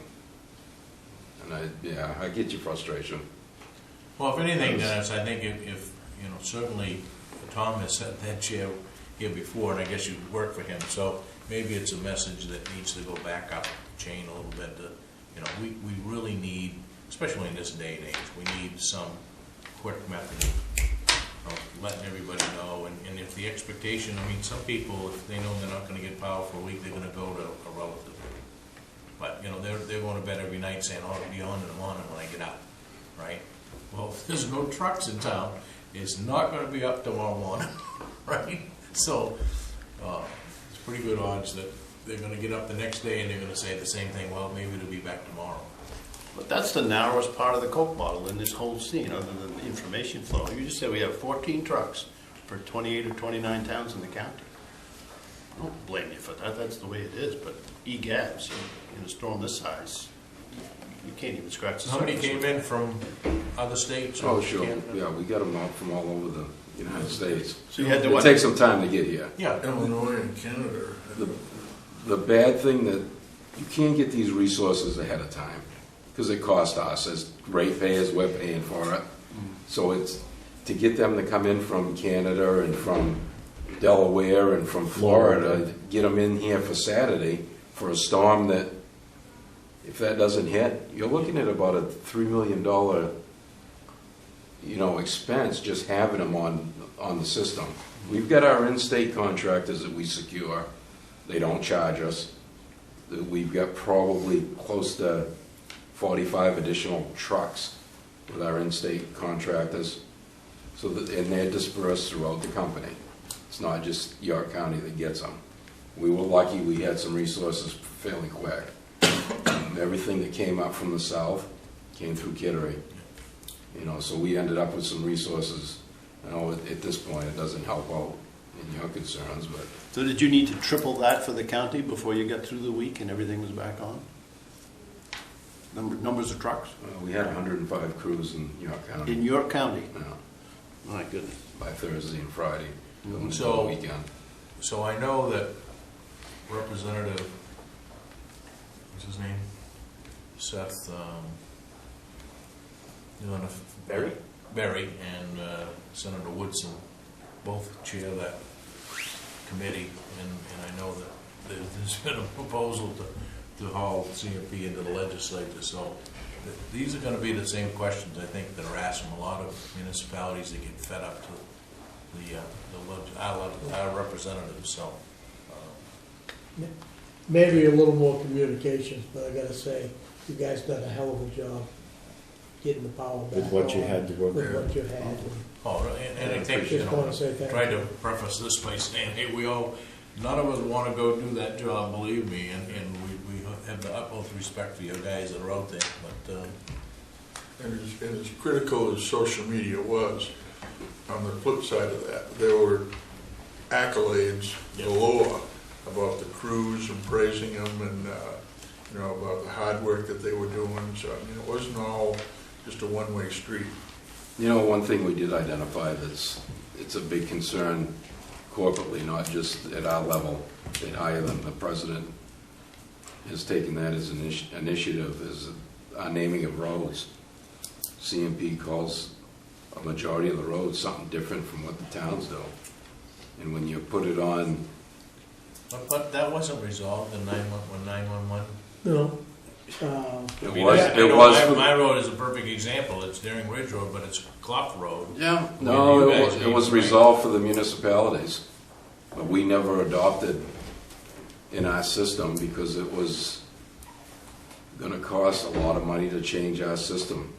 And I get your frustration. Well, if anything, Dennis, I think if, you know, certainly Tom has said that chair here before, and I guess you've worked for him, so maybe it's a message that needs to go back up the chain a little bit. You know, we really need, especially in this day and age, we need some quick method of letting everybody know. And if the expectation, I mean, some people, if they know they're not gonna get power for a week, they're gonna go to a relative. But, you know, they're going to bed every night saying, oh, it'll be on in the morning when I get up, right? Well, if there's no trucks in town, it's not gonna be up tomorrow morning, right? So, it's pretty good odds that they're gonna get up the next day and they're gonna say the same thing, well, maybe it'll be back tomorrow. But that's the narrowest part of the Coke bottle in this whole scene, other than the information flow. You just said we have 14 trucks for 28 or 29 towns in the county. I don't blame you for that, that's the way it is, but egabs, in a storm this size, you can't even scratch the How surface. many came in from other states? or Oh, sure. Canada? Yeah, we got them out from all over the United States. So you had to It what? takes some time to get here. Yeah. Illinois and Canada. The bad thing that you can't get these resources ahead of time because it costs us as ratepayers, we're paying for it. So it's to get them to come in from Canada and from Delaware and from Florida, get them in here for Saturday for a storm that, if that doesn't hit, you're looking at about a $3 million, you know, expense just having them on the system. We've got our in-state contractors that we secure. They don't charge us. We've got probably close to 45 additional trucks with our in-state contractors. So that, and they're dispersed throughout the company. It's not just York County that gets them. We were lucky we had some resources fairly quick. Everything that came up from the south came through Kittery. You know, so we ended up with some resources. I know at this point it doesn't help out in your concerns, but So did you need to triple that for the county before you got through the week and everything was back on? Numbers of trucks? we had 105 crews in York County. In York County? Yeah, My goodness. by Thursday and Friday, going into So- the weekend. So I know that Representative, what's his name? Seth, you know, Berry? Berry and Senator Woodson both chair that committee, and I know that there's been a proposal to haul CMP into the legislature, so these are gonna be the same questions, I think, that are asked from a lot of municipalities that get fed up to our representatives, so. Maybe a little more communications, but I gotta say, you guys done a hell of a job getting the power back With what you on, had to work with with. what you had. Oh, and I think, you Just know, wanna say thank tried to you. preface this by saying, hey, none of us want to go do that job, believe me, and we have the utmost respect for you guys that are out there, but, And as critical as social media was, on the flip side of that, there were accolades galore about the crews and praising them and, you know, about the hard work that they were doing. So, I mean, it wasn't all just a one-way street. You know, one thing we did identify that's, it's a big concern corporately, not just at our level, at higher than the president has taken that as an initiative, is our naming of roads. CMP calls a majority of the roads something different from what the towns do. And when you put it on, but that wasn't resolved in 911. No. it mean, was, I it know was. my road is a perfect example. It's Daring Ridge Road, but it's Clough Road. Yeah, You no, guys it was need to resolved for the municipalities, but we never adopted in our system because it was gonna cost a lot of money to change our system.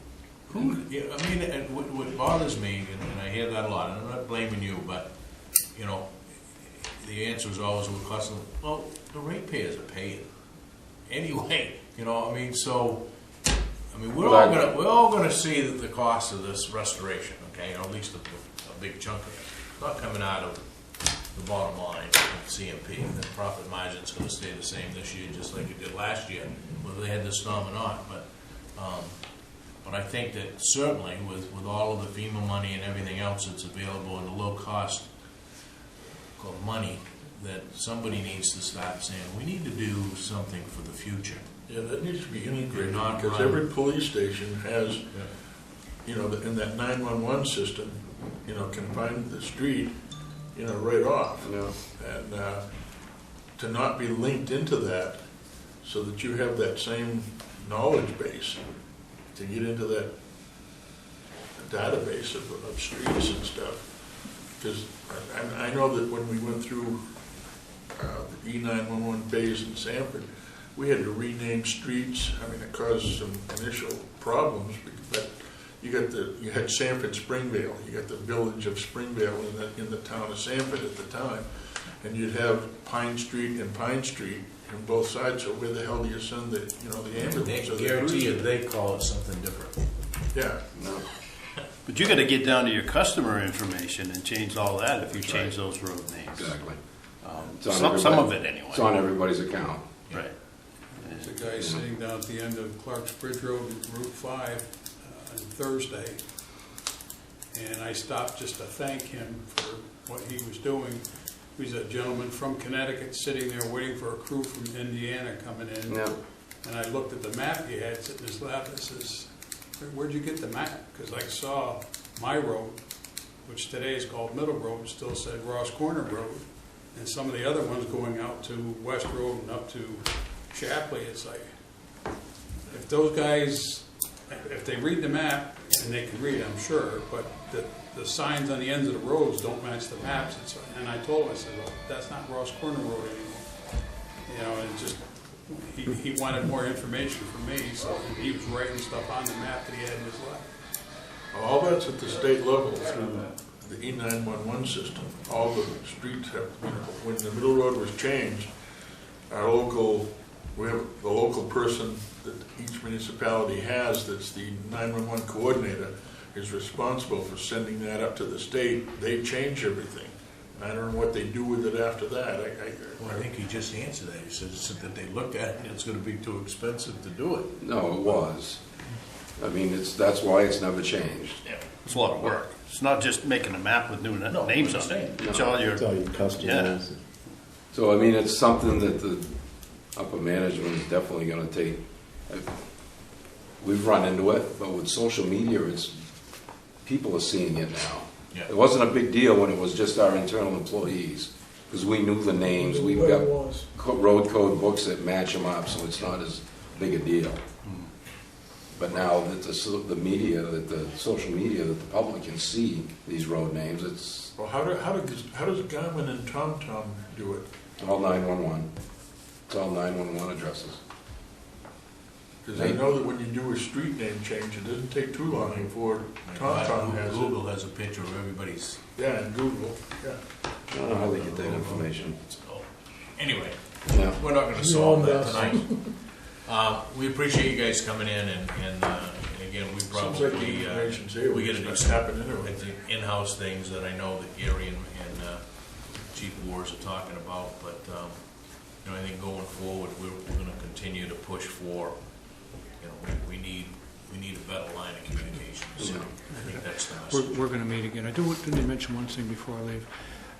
Yeah, I mean, and what bothers me, and I hear that a lot, and I'm not blaming you, but, you know, the answer is always what costs them. Well, the ratepayers are paying anyway, you know, I mean, so, I mean, we're all gonna see the cost of this restoration, okay, or at least a big chunk of it. It's not coming out of the bottom line of CMP. The profit margin's gonna stay the same this year, just like it did last year, whether they had this storm or not, but I think that certainly with all of the FEMA money and everything else that's available and the low cost of money, that somebody needs to start saying, we need to do something for the future. Yeah, that needs to be You're integrated, not because running. every police station has, you know, in that 911 system, you know, can find the street, you know, right off. Yeah. And to not be linked into that, so that you have that same knowledge base to get into that database of streets and stuff. Because I know that when we went through the E911 phase in Sanford, we had to rename streets. I mean, it caused some initial problems, but you had Sanford Springvale, you got the village of Springvale in the town of Sanford at the time, and you'd have Pine Street and Pine Street on both sides. So where the hell do you send the ambulance? They guarantee you they call it something different. Yeah. No. But you gotta get down to your customer information and change all that if you change those road names. Exactly. It's on Some of everybody- it anyway. It's on everybody's account. Right. There's a guy sitting down at the end of Clark's Bridge Road, Route 5, on Thursday, and I stopped just to thank him for what he was doing. He's a gentleman from Connecticut sitting there waiting for a crew from Indiana coming in. Yeah. And I looked at the map he had sitting in his lap, and says, where'd you get the map? Because I saw my road, which today is called Middle Road, still said Ross Corner Road. And some of the other ones going out to West Road and up to Shapley, it's like, if those guys, if they read the map, and they can read, I'm sure, but the signs on the ends of the roads don't match the maps. And I told him, I said, well, that's not Ross Corner Road anymore. You know, and just, he wanted more information from me, so he was writing stuff on the map that he had in his lap. All that's at the state level through the E911 system. All the streets have, you know, when the middle road was changed, we have the local person that each municipality has that's the 911 coordinator is responsible for sending that up to the state. They change everything. I don't know what they do with it after that. Well, I think he just answered that. He said that they looked at it and it's going to be too expensive to do it. No, it was. I mean, that's why it's never changed. It's a lot of work. It's not just making a map with new No, names on understand. it. It's all your, It's all your customers. So, I mean, it's something that the upper management is definitely gonna take. We've run into it, but with social media, people are seeing it now. Yeah. It wasn't a big deal when it was just our internal employees, because we knew the names, we've Where got it was. road code books that match them up, so it's not as big a deal. But now that the media, that the social media, that the public can see these road names, it's Well, how does Garmin and TomTom do it? all 911. It's all 911 addresses. Because I know that when you do a street name change, it doesn't take too long before TomTom has it. Google has a picture of everybody's. Yeah, and Google, yeah. I don't know how they get that information. So, anyway, Yeah. we're not gonna solve that tonight. We appreciate you guys coming in, and again, we Seems like the probably, information's here, we gotta do it's some happening anyway. in-house things that I know that Gary and Chief Wars are talking about, but, you know, I think going forward, we're gonna continue to push for, you know, we need a better line of communication, so I think that's the message. We're going to meet again. Didn't mention one thing before I leave.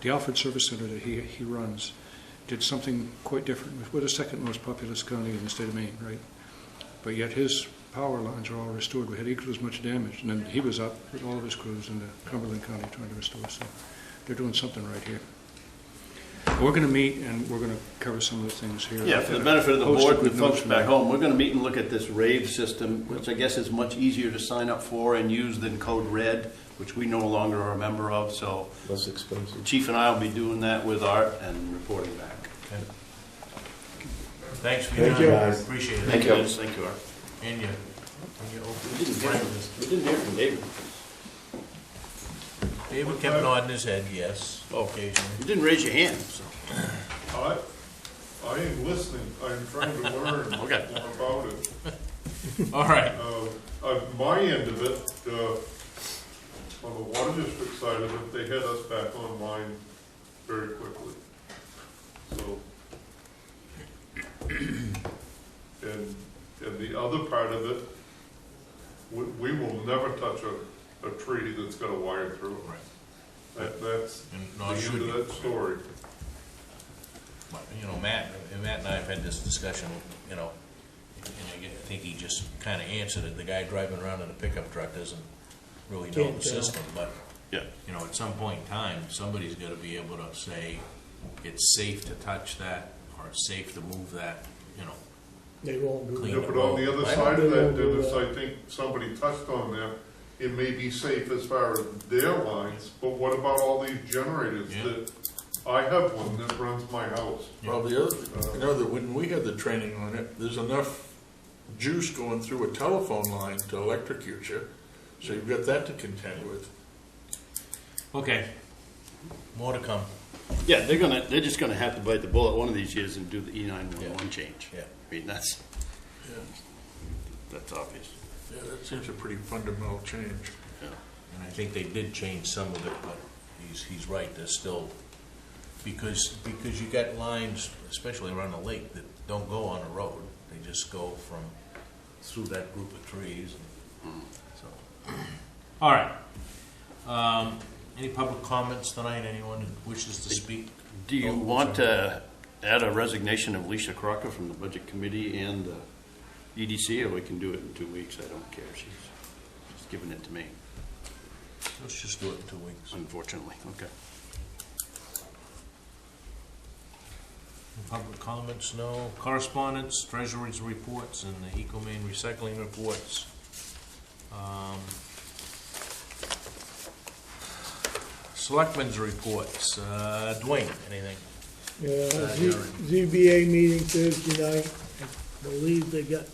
The Alfred Service Center that he runs did something quite different. We're the second most populous county in the state of Maine, right? But yet his power lines are all restored. We had equal as much damage, and then he was up with all of his crews in the Cumberland County trying to restore. So they're doing something right here. We're going to meet, and we're going to cover some of the things here. Yeah, for the benefit of the Post board it and the with folks notes. back home, we're gonna meet and look at this rave system, which I guess is much easier to sign up for and use than Code Red, which we no longer are a member of, so Less expensive. Chief and I will be doing that with Art and reporting back. Thanks for your Thank you, time, guys. appreciate it. Thank you, Art. And you We didn't hear from David. David kept nodding his head, yes, occasionally. You didn't raise your hand, so. I am listening, I'm trying to learn Okay. more about it. All right, My end of it, on the water district side of it, they had us back online very quickly. So, and the other part of it, we will never touch a tree that's got a wire through it. That's and the nor should end of you. that story. You know, Matt and I have had this discussion, you know, and I think he just kind of answered it. The guy driving around in a pickup truck doesn't really know Can't the tell. system, but, Yeah. you know, at some point in time, somebody's got to be able to say, it's safe to touch that, or it's safe to move that, you know. They won't do Clean Yeah, that. but on the other Right. side of that, They won't do Dennis, that. I think somebody touched on that, it may be safe as far as their lines, but what about all these generators Yeah. that, I have one that runs my house. Well, the other, you know, that when we had the training on it, there's enough juice going through a telephone line to electrocute you, so you've got that to contend with. Okay, more to come. Yeah, they're just gonna have to bite the bullet one of these years and do the E911 change. Yeah. I mean, that's obvious. Yeah, that seems a pretty fundamental change. Yeah. And I think they did change some of it, but he's right, there's still, because you got lines, especially around the lake, that don't go on the road. They just go through that group of trees. So, all right. Any public comments tonight? Anyone who wishes to speak? Do you want to add a resignation of Alicia Crocker from the Budget Committee and the EDC, or we can do it in 2 weeks? I don't care. She's giving it to me, Let's just do it in 2 weeks. unfortunately. Okay. Public comments, no. Correspondence, treasury's reports, and the ecomaine recycling reports. Selectmen's reports. Dwayne, anything? ZBA meeting Thursday night. I believe they got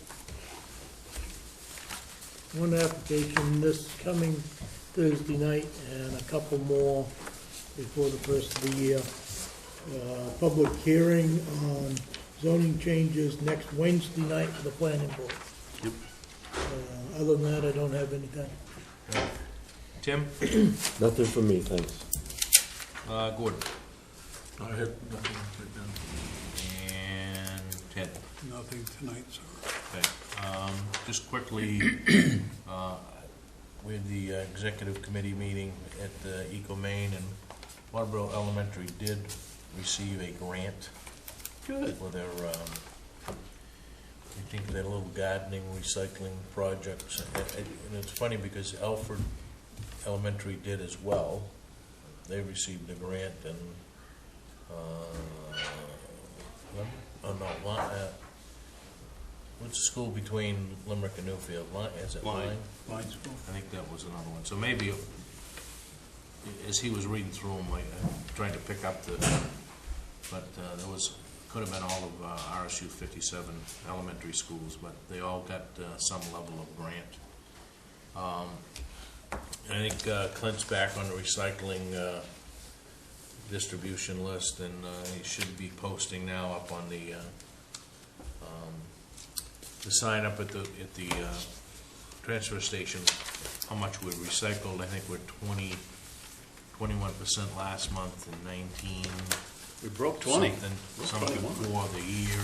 one application this coming Thursday night and a couple more before the first of the year. Public hearing on zoning changes next Wednesday night for the planning board. Yep. Other than that, I don't have anything. Tim? Nothing from me, thanks. Gordon? I had nothing to put down. And Ted? Nothing tonight, sir. Okay. Just quickly, we had the executive committee meeting at the ecomaine, and Waterboro Elementary did receive a grant. Good. For their, I think their little gardening, recycling projects. And it's funny because Alfred Elementary did as well. They received a grant, and, What's the school between Limerick and Newfield? Is it Line? Line school. I think that was another one. So maybe, as he was reading through them, I'm trying to pick up but there was, could have been all of RSU 57 elementary schools, but they all got some level of grant. I think Clint's back on the recycling distribution list, and he should be posting now up on the sign up at the transfer station how much we recycled. I think we're 21% last month and 19. We broke 20. Something for the year.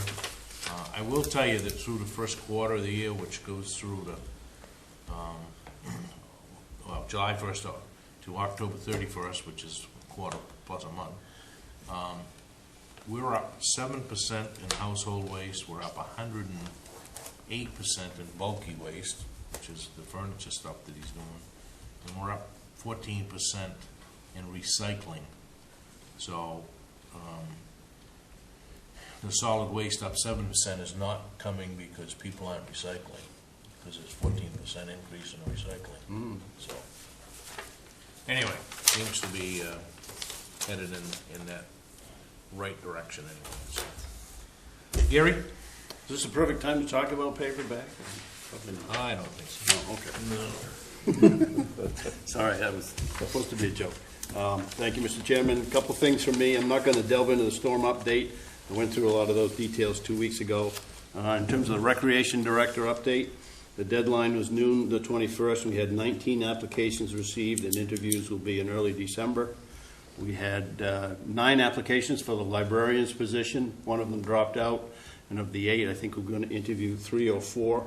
I will tell you that through the first quarter of the year, which goes through the July 1st to October 31st, which is a quarter plus a month, we're up 7% in household waste. We're up 108% in bulky waste, which is the furniture stuff that he's doing, and we're up 14% in recycling. So the solid waste up 7% is not coming because people aren't recycling, because there's 14% increase in recycling. So anyway, seems to be headed in that right direction anyway. So. Gary? Is this the perfect time to talk about paperback? I don't think so. Oh, okay. No. Sorry, that was supposed to be a joke. Thank you, Mr. Chairman. A couple things from me. I'm not going to delve into the storm update. I went through a lot of those details 2 weeks ago. In terms of the Recreation Director update, the deadline was noon the 21st. We had 19 applications received, and interviews will be in early December. We had 9 applications for the librarian's position. One of them dropped out, and of the 8, I think we're going to interview 3 or 4.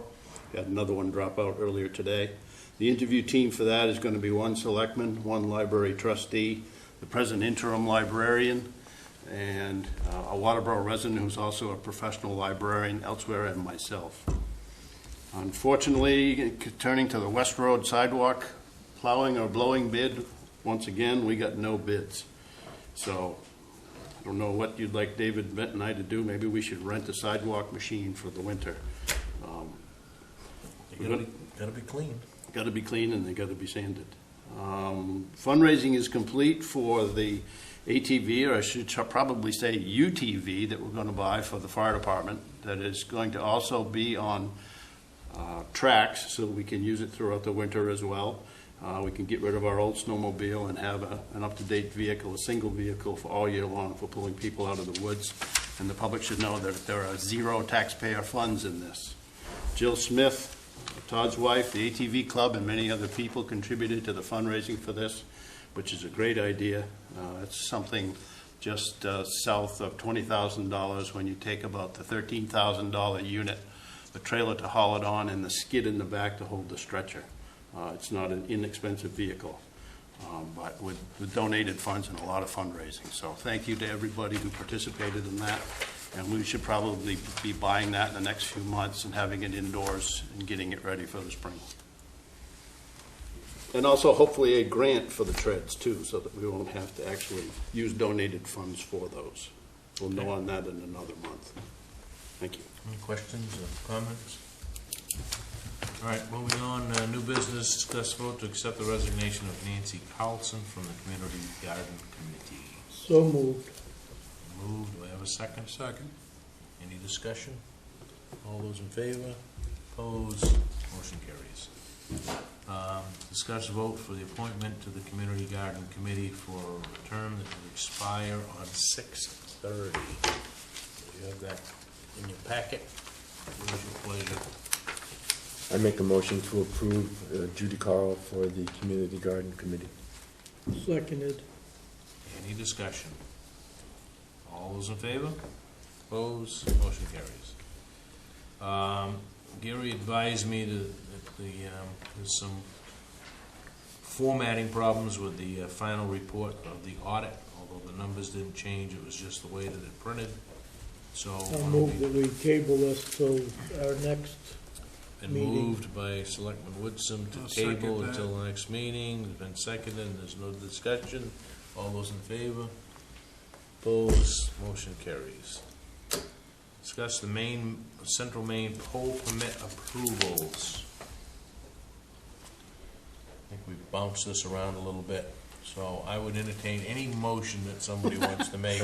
We had another one drop out earlier today. The interview team for that is going to be 1 selectman, 1 library trustee, the present interim librarian, and a Waterboro resident who's also a professional librarian elsewhere, and myself. Unfortunately, turning to the West Road sidewalk plowing or blowing bid, once again, we got no bids. So I don't know what you'd like David, Bent, and I to do. Maybe we should rent a sidewalk machine for the winter. They gotta be clean. Got to be clean, and they got to be sanded. Fundraising is complete for the ATV, or I should probably say UTV, that we're going to buy for the fire department. That is going to also be on tracks, so we can use it throughout the winter as well. We can get rid of our old snowmobile and have an up-to-date vehicle, a single vehicle for all year long for pulling people out of the woods. And the public should know that there are 0 taxpayer funds in this. Jill Smith, Todd's wife, the ATV Club, and many other people contributed to the fundraising for this, which is a great idea. It's something just south of $20,000 when you take about the $13,000 unit, the trailer to haul it on, and the skid in the back to hold the stretcher. It's not an inexpensive vehicle, but with donated funds and a lot of fundraising. So thank you to everybody who participated in that. And we should probably be buying that in the next few months and having it indoors and getting it ready for the spring. And also hopefully a grant for the treads too, so that we won't have to actually use donated funds for those. We'll know on that in another month. Thank you. Any questions or comments? All right, moving on, new business, discuss vote to accept the resignation of Nancy Carlson from the Community Garden Committee. So moved. Moved, do I have a second? Second. Any discussion? All those in favor? Opposed? Motion carries. Discuss vote for the appointment to the Community Garden Committee for a term that will expire on 6/30. You have that in your packet. What is your pleasure? I make a motion to approve Judy Carl for the Community Garden Committee. Seconded. Any discussion? All those in favor? Opposed? Motion carries. Gary advised me that there's some formatting problems with the final report of the audit, although the numbers didn't change, it was just the way that it printed. So I'll move that we table this till our next been meeting. moved by Selectman Woodson to I'll second table that. until the next meeting. It's been seconded, and there's no discussion. All those in favor? Opposed? Motion carries. Discuss the Central Maine pole permit approvals. I think we've bounced this around a little bit, so I would entertain any motion that somebody wants to make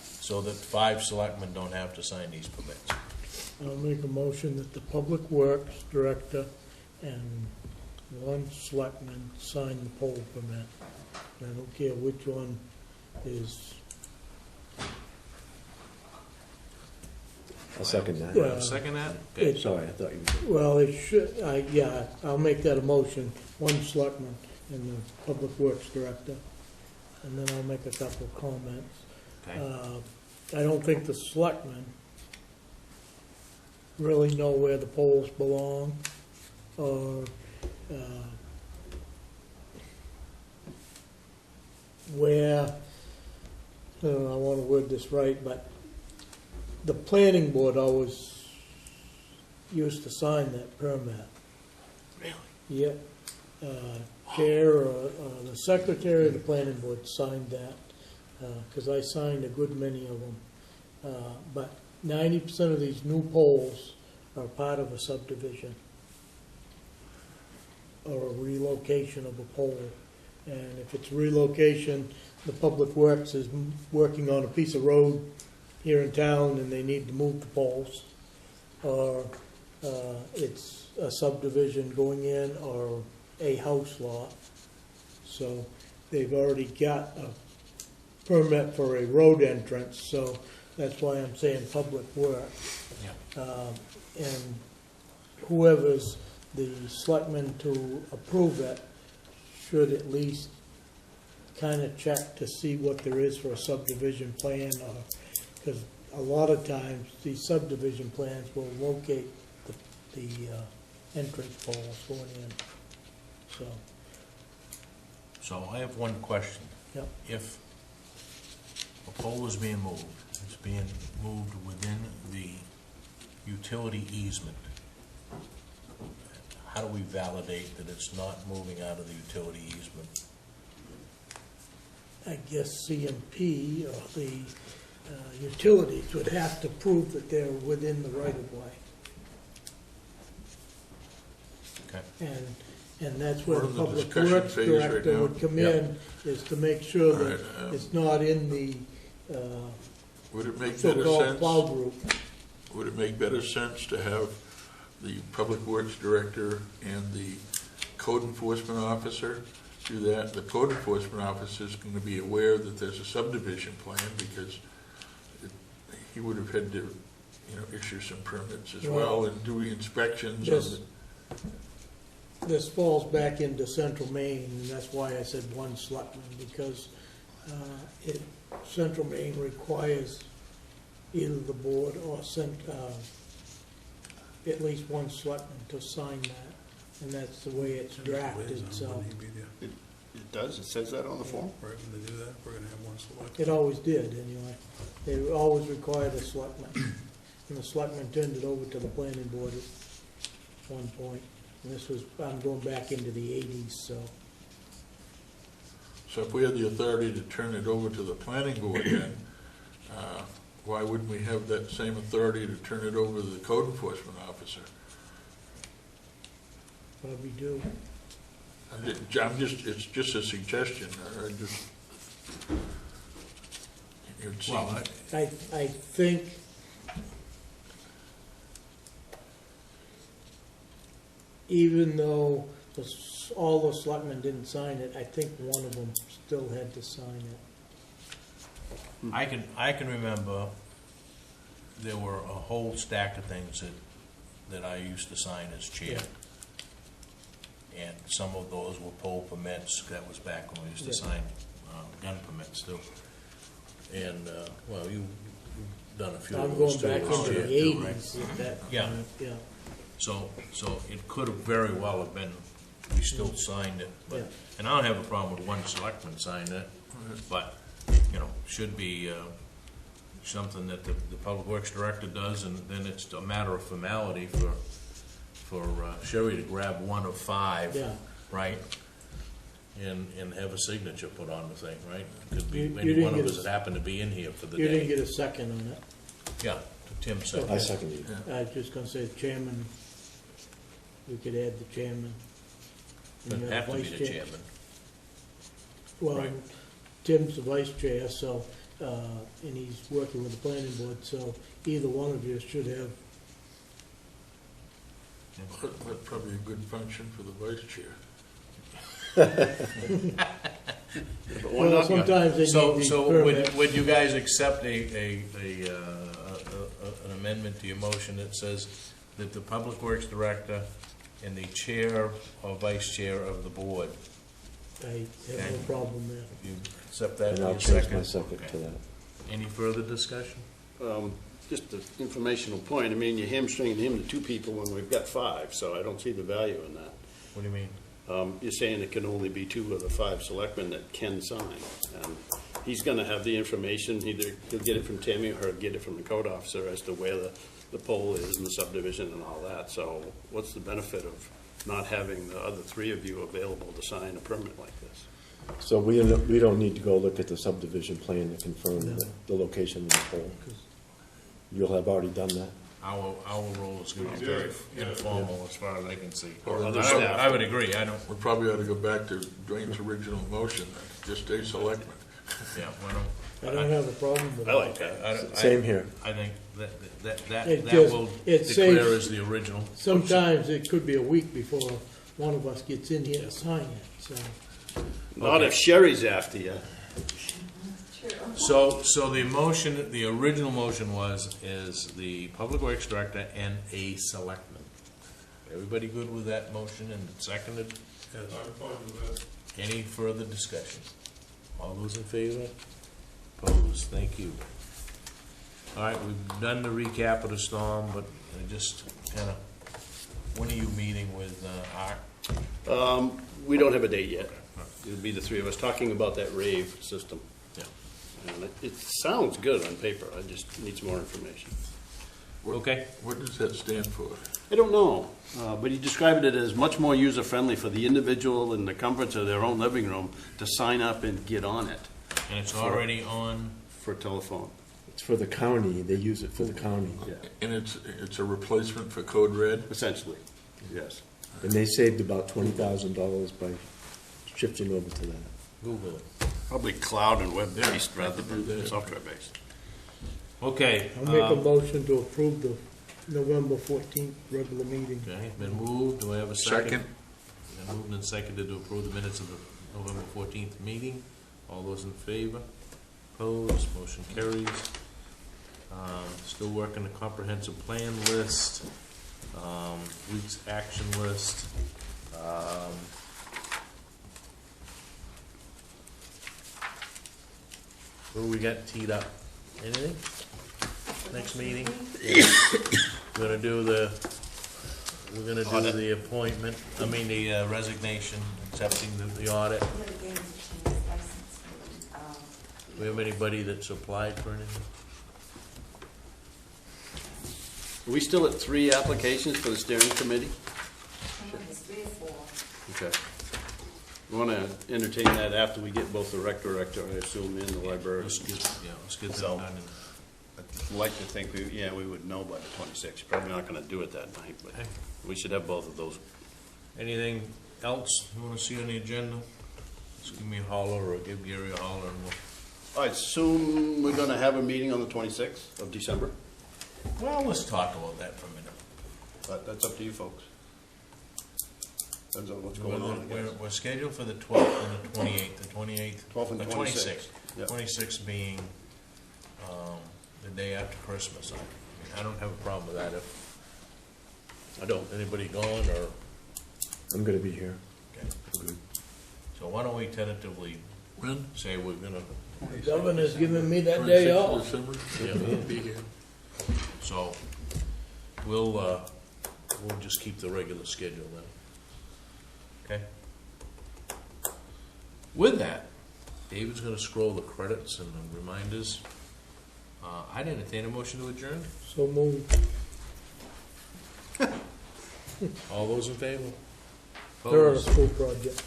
so that 5 selectmen don't have to sign these permits. I'll make a motion that the Public Works Director and 1 selectman sign the pole permit. And I don't care which one is, I'll second that. Yeah. Second that? Okay. Sorry, I thought you well, it should, yeah, I'll make that a motion, 1 selectman and the Public Works Director. And then I'll make a couple of comments. Okay. I don't think the selectmen really know where the poles belong, or where, I want to word this right, but the planning board always used to sign that permit. Really? Yeah. Chair or the secretary of the planning board signed that, because I signed a good many of them. But 90% of these new poles are part of a subdivision or a relocation of a pole. And if it's relocation, the Public Works is working on a piece of road here in town and they need to move the poles. Or it's a subdivision going in or a house lot. So they've already got a permit for a road entrance, so that's why I'm saying Public Works. Yeah. And whoever's the selectman to approve it should at least kind of check to see what there is for a subdivision plan, or, because a lot of times these subdivision plans will locate the entrance poles going in, so. So I have one question. Yep. If a pole is being moved, it's being moved within the utility easement, how do we validate that it's not moving out of the utility easement? I guess CMP or the utilities would have to prove that they're within the right-of-way. Okay. And that's where We're the in the Public discussion Works phase right Director now. would come in, is to make sure All that right, it's not in the would it make better so-called plow sense? group. Would it make better sense to have the Public Works Director and the Code Enforcement Officer do that? The Code Enforcement Officer is going to be aware that there's a subdivision plan because he would have had to, issue some permits as well and do inspections. Yes. This falls back into Central Maine, and that's why I said 1 selectman, because Central Maine requires either the board or at least 1 selectman to sign that, and that's the way it's drafted, so. It does, it says that on the form? We're going to do that, we're going to have 1 select. It always did, anyway. They always required a selectman, and the selectman turned it over to the planning board at one point. And this was, I'm going back into the 80s, so. So if we had the authority to turn it over to the planning board then, why wouldn't we have that same authority to turn it over to the Code Enforcement Officer? Probably do. It's just a suggestion. Well, I think even though all the selectmen didn't sign it, I think one of them still had to sign it. I can remember there were a whole stack of things that I used to sign as chair. And some of those were pole permits. That was back when we used to sign gun permits too. And, well, you've done a few I'm of those going too. back as into chair the too, right? 80s at that Yeah. point, yeah. So it could have very well have been, we still signed it, Yeah. but, and I don't have a problem with 1 selectman signing it, but, should be something that the Public Works Director does, and then it's a matter of formality for Sherry to grab 1 of 5, Yeah. right? And have a signature put on the thing, right? Could be You maybe didn't one of get us that happened to be in here for the You didn't day. get a second on it. Yeah, Tim said. I second you. I was just gonna say chairman, we could add the chairman. and Doesn't the have to be vice the chair. chairman. Well, Right. Tim's the vice chair, so, and he's working with the planning board, so either one of you should have, That's probably a good function for the vice chair. But why well, not? sometimes they So, need the so permit. would you guys accept an amendment to your motion that says that the Public Works Director and the chair or vice chair of the board, I have no problem there. you accept that And in I'll your change second? my second Okay. to that. Any further discussion? Just an informational point, I mean, you're hamstringing him to two people when we've got five, so I don't see the value in that. What do you mean? You're saying it can only be two of the five selectmen that can sign. And he's gonna have the information, either he'll get it from Tammy or he'll get it from the code officer as to where the pole is and the subdivision and all that. So what's the benefit of not having the other three of you available to sign a permit like this? So we don't need to go look at the subdivision plan to confirm the location of the pole. You'll have already done that. Our role is gonna be very informal as far as I can see. Or other I staff. would agree, I don't, We probably ought to go back to Dwayne's original motion, just a selectman. yeah, why don't. I don't have a problem with I that. like that. I don't- Same here. I think that It that just- will it declare saves- as the original. Sometimes it could be a week before one of us gets in here to sign it, so. Not if Sherry's after you. So the motion, the original motion is the Public Works Director and a selectman. Everybody good with that motion and seconded? I'm fine with that. Any further discussion? All those in favor? Opposed? Thank you. All right, we've done the recap of the storm, but just kind of, when are you meeting with Art? We don't have a date yet. It'll be the three of us talking about that rave system. Yeah. And it sounds good on paper, I just need some more information. Okay. What does that stand for? I don't know, but he described it as much more user-friendly for the individual in the comforts of their own living room to sign up and get on it And it's already on, for telephone. It's for the county, they use it for the county. Yeah. And it's a replacement for Code Red? Essentially, yes. And they saved about $20,000 by shifting over to that. Google it. Probably cloud and web-based rather than software-based. Okay. I'll make a motion to approve the November 14th regular meeting. Okay, been moved, do I have a second? Been moved and seconded to approve the minutes of the November 14th meeting. All those in favor? Opposed? Motion carries. Still working the comprehensive plan list, week's action list. What do we got teed up? Anything? Next meeting? We're gonna do the appointment, the resignation, accepting the audit. Do we have anybody that's applied for anything? Are we still at 3 applications for the steering committee? Okay. We want to entertain that after we get both the rec director, I assume, in the library. Let's get that So- done. I'd like to think we would know by the 26th. Probably not going to do it that night, but Okay. we should have both of those. Anything else you wanna see on the agenda? Just give me a holler or give Gary a holler and I assume we're going to have a meeting on the 26th of December, well, let's talk about that for a minute. but that's up to you folks. Depends on what's going on, I guess. We're scheduled for the 12th and the 28th, the 28th. 12th and the 26th. Yep. 26th being, the day after Christmas. I don't have a problem with that if I don't. anybody gone or, I'm gonna be here. okay. So why don't we tentatively When? say we're gonna, The governor's giving me that day 26th of off. December? Yeah. I'll be here. so we'll just keep the regular schedule then. Okay? With that, David's gonna scroll the credits and the reminders. I'd entertain a motion to adjourn. So moved. All those in favor? They're a Opposed? school project.